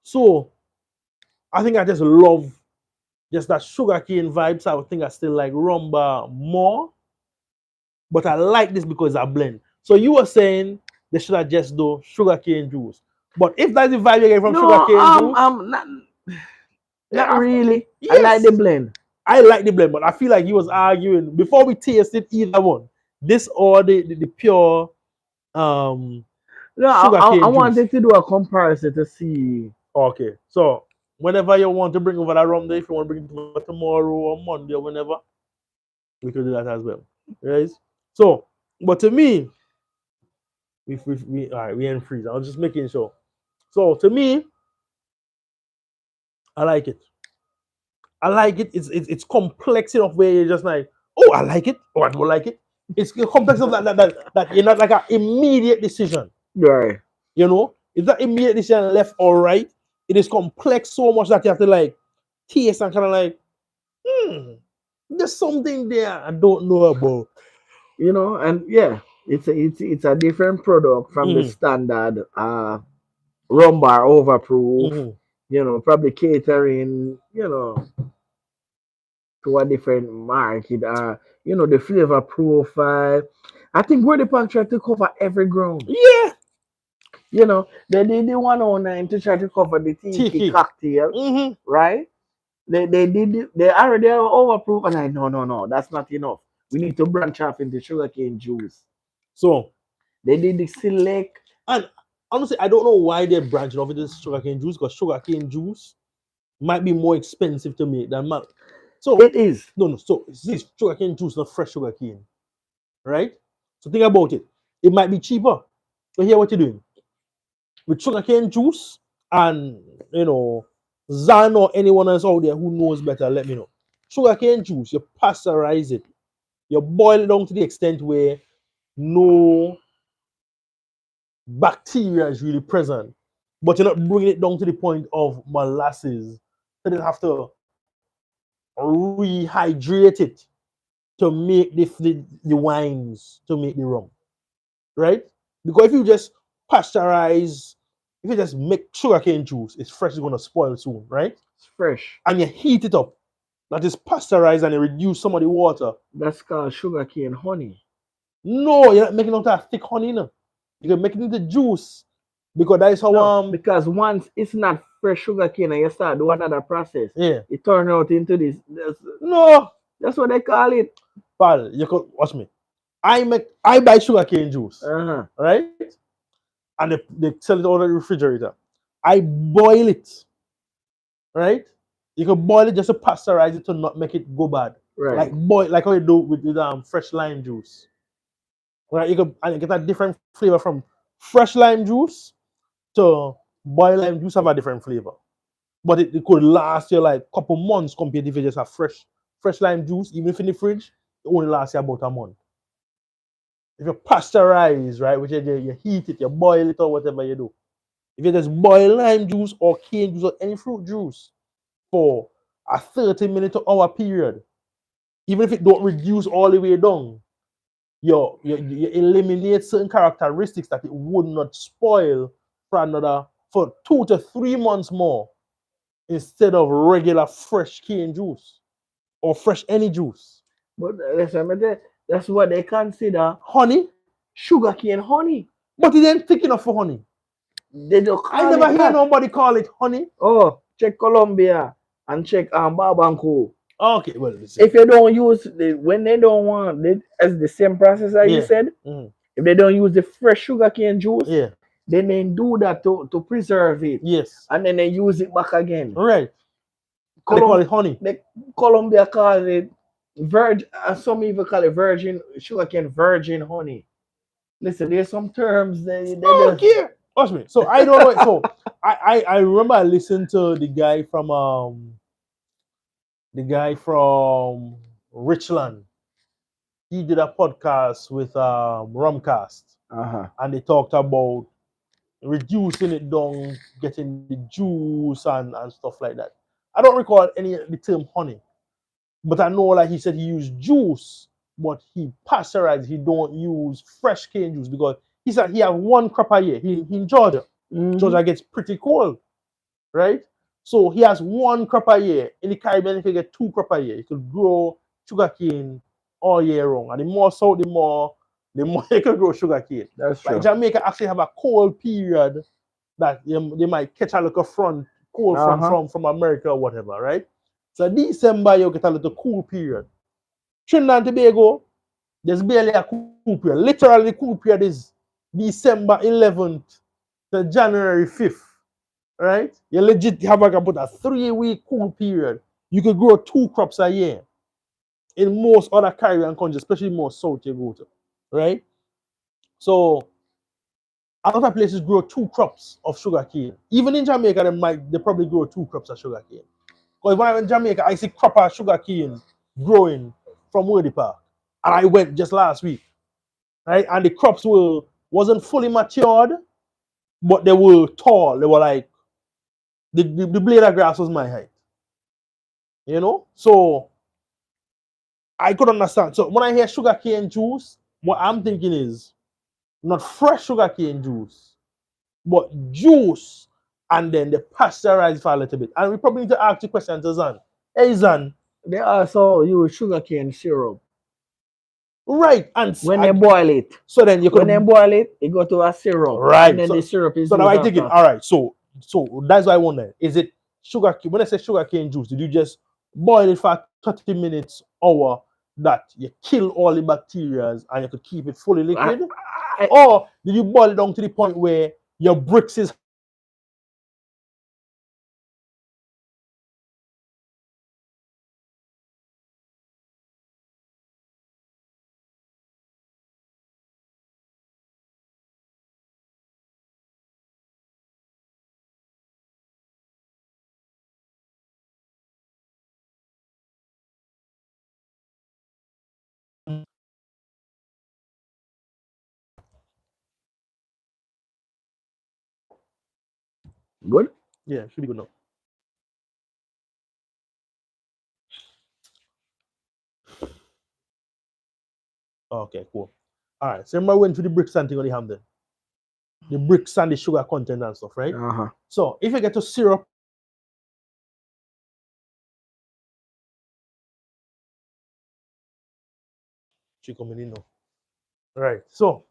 So I think I just love just that sugarcane vibes. I would think I still like rum bar more. But I like this because it's a blend. So you were saying they should have just do sugarcane juice. But if that's the vibe you get from No, sugarcane juice, not yeah, really. I like yes, the blend. I like the blend. But I feel like he was arguing before we tasted either one, this or the pure um No, I sugarcane juice. wanted to do a comparison to see. Okay, so whenever you want to bring over that rum day, if you want to bring it over tomorrow or Monday or whenever, we could do that as well. Right? So, but to me, we all right, we in freeze. I was just making sure. So to me, I like it. I like it. It's complex enough where you're just like, oh, I like it. Oh, I don't like it. It's complex enough that you're not like an immediate decision. Right. You know, it's not immediate decision left or right. It is complex so much that you have to like taste and kind of like, there's something there I don't know about. And yeah, it's a different product from the Mm-hmm. standard rum bar overproof. Mm-hmm. Probably catering, to a different market. The flavor profile. I think where the punk try to cover every ground. Yeah, They did the 109 to try to cover the tiki tiki. cocktail, Mm-hmm. right? They already are overproof, and I no, that's not enough. We need to branch off into sugarcane juice. So, They did the select. and honestly, I don't know why they're branching off into sugarcane juice because sugarcane juice might be more expensive to make than milk. So, It is. no. So, this sugarcane juice, not fresh sugarcane, right? So, think about it. It might be cheaper. So, here what you're doing with sugarcane juice and Zan or anyone else out there who knows better, let me know. Sugarcane juice, you pasteurize it, you boil it down to the extent where no bacteria is really present, but you're not bringing it down to the point of molasses. So they have to rehydrate it to make the wines, to make the rum, right? Because if you just pasteurize, if you just make sugarcane juice, it's fresh, it's going to spoil soon, right? It's fresh. And you heat it up, that is pasteurized, and you reduce some of the water. That's called sugarcane honey. No, you're not making out that thick honey, no. You can make it into juice because that is how No, because once it's not fresh sugarcane and you start do another process, yeah. it turn out into this. No, That's what they call it. pal, you could watch me. I buy sugarcane juice, Uh-huh. right? And they sell it out of the refrigerator. I boil it, right? You can boil it just to pasteurize it to not make it go bad. Right. Like how you do with fresh lime juice. Right? You can get a different flavor from fresh lime juice to boiled lime juice have a different flavor. But it could last you like a couple months compared if you just have fresh lime juice, even if in the fridge, it only lasts you about a month. If you pasteurize, right, which you heat it, you boil it or whatever you do. If you just boil lime juice or cane juice or any fruit juice for a 30-minute to hour period, even if it don't reduce all the way down, you eliminate certain characteristics that it would not spoil for 2 to 3 months more instead of regular fresh cane juice or fresh any juice. But listen, that's what they consider Honey, sugar cane honey. but it ain't thick enough for honey. They don't I call never it hear that. nobody call it honey. Oh, check Colombia and check Barbanco. Okay, well, listen. If you don't use when they don't want it as the same process as you Yeah. said, if they don't use the fresh sugar cane juice, Yeah. then they do that to preserve it. Yes. And then they use it back again. Right. And they call it honey. Colombia calls it virgin, some even call it virgin sugarcane virgin honey. Listen, there's some terms they Oh, yeah. Watch me. So I don't know. So I remember I listened to the guy from Richland. He did a podcast with Rumcast, and they talked about reducing it down, getting the juice and stuff like that. I don't recall any of the term honey, but I know like he said he used juice, but he pasteurized. He don't use fresh cane juice because he said he have one crop a year. He in Georgia. Georgia gets pretty cold, right? So he has one crop a year. In the Caribbean, if you get 2 crop a year, you could grow sugarcane all year round. And the more south, the more you can grow sugarcane. That's true. Like Jamaica actually have a cold period that they might catch a little cold from America or whatever, right? So December you get a little cool period. Trinidad and Tobago, there's barely a cool period. Literally the cool period is December 11th to January 5th. Right? You legit have like about a 3-week cool period. You could grow 2 crops a year in most other Caribbean countries, especially more south you go to. Right? So a lot of places grow 2 crops of sugarcane. Even in Jamaica, they probably grow 2 crops of sugarcane. Because when I went to Jamaica, I see crop of sugarcane growing from Worthy Park. And I went just last week. Right? And the crops wasn't fully matured, but they were tall. They were like the blade of grass was my height. You know? So I could understand. So when I hear sugarcane juice, what I'm thinking is not fresh sugarcane juice, but juice and then they pasteurize for a little bit. And we probably need to ask the question to Zan. Hey Zan. They also use sugarcane syrup. Right. And when they boil it. So then you could when they boil it, it go to a syrup. Right. And then the syrup is so now I used thinking, after. all right, so that's why I wonder. Is it sugarcane? When I say sugarcane juice, did you just boil it for 30 minutes, hour, that you kill all the bacteria and you could keep it fully liquid? Or did you boil it down to the point where your bricks is good? Yeah, should be good now. Okay, cool. All right. So remember we went to the bricks and thing on the ham then? The bricks and the sugar content and stuff, right? So if you get to syrup, she coming in now. Right. So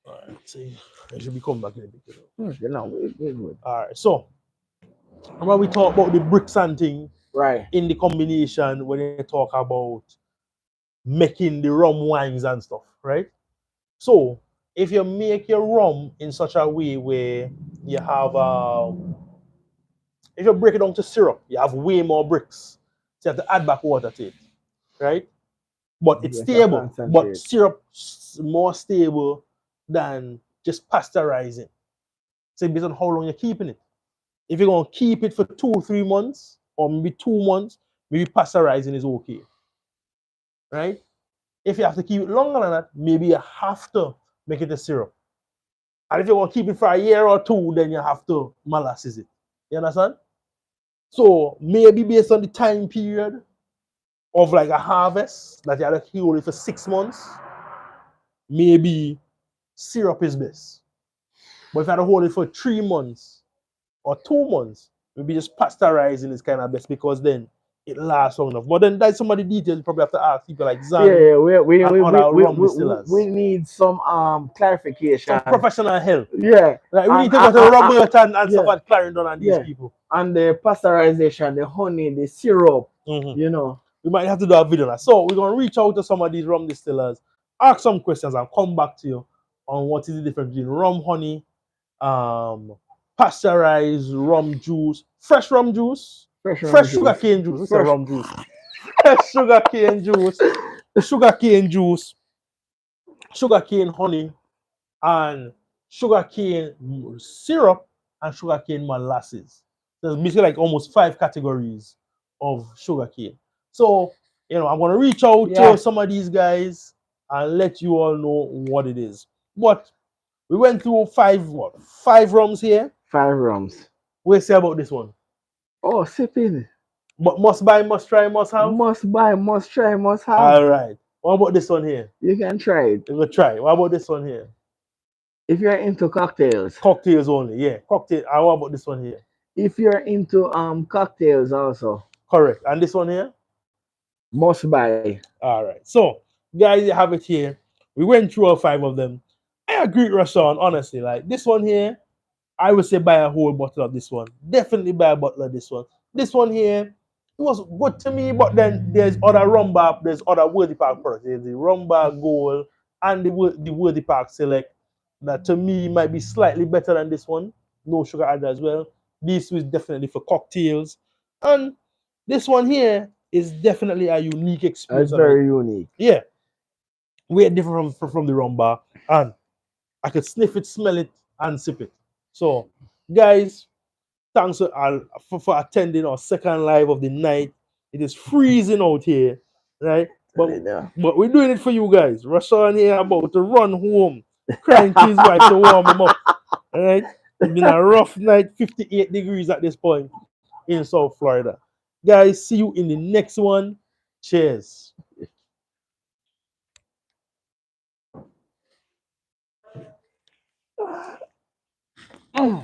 all right, see, I should be coming back in a bit. Good. All right. So remember we talk about the bricks and thing, right? In the combination when you talk about making the rum wines and stuff, right? So if you make your rum in such a way where you have if you break it down to syrup, you have way more bricks. So you have to add back water to it, right? but it's Like a stable. But concentrate. syrup more stable than just pasteurizing. So based on how long you're keeping it. If you're gonna keep it for 2 3 months or maybe 2 months, maybe pasteurizing is okay, right? If you have to keep it longer than that, maybe you have to make it a syrup. And if you want to keep it for a year or two, then you have to molasses it. You understand? So maybe based on the time period of like a harvest that you have to hold it for 6 months, maybe syrup is best. But if you have to hold it for 3 months or 2 months, maybe just pasteurizing is kind of best because then it lasts long enough. But then that's some of the details you probably have to ask people like Zan Yeah, and other rum we distillers. need some Some clarification. professional help. Yeah, Like we and need to go to Robert and stuff yeah, at Clarendon and these yeah, people. and the pasteurization, the honey, the syrup, Mhm. you know. We might have to do a video on that. So we're gonna reach out to some of these rum distillers, ask some questions, and come back to you on what is the difference between rum honey, um, pasteurized rum juice, fresh rum juice, Fresh rum fresh sugar juice, cane juice. We say fresh. rum juice, fresh sugar cane juice, sugar cane honey, and sugarcane syrup and sugarcane molasses. There's basically like almost 5 categories of sugarcane. So, I'm going to reach out Yeah, to some of these guys and let you all know what it is. But we went through five rums here. 5 rums. We'll say about this one. Oh, sipping. But must buy, must try, must have. Must buy, must try, must have. All right. What about this one here? You can try it. We're going to try. What about this one here? If you're into cocktails. Cocktails only. Yeah, cocktail. And what about this one here? If you're into cocktails also. Correct. And this one here? Must buy. All right. So, guys, you have it here. We went through all 5 of them. I agree with Rashawn, honestly. Like this one here, I would say buy a whole bottle of this one. Definitely buy a bottle of this one. This one here, it was good to me, but then there's other rum bar, there's other Worthy Park products. There's the rum bar gold and the Worthy Park select that to me might be slightly better than this one. No sugar added as well. This is definitely for cocktails. And this one here is definitely a unique It's experience. very unique. Yeah, way different from the rum bar. And I could sniff it, smell it, and sip it. So, guys, thanks for attending our second live of the night. It is freezing out here, right? But we're doing it for you guys. Rashawn here about to run home, crying to his wife to warm him up. All right? It's been a rough night, 58 degrees at this point in South Florida. Guys, see you in the next one. Cheers.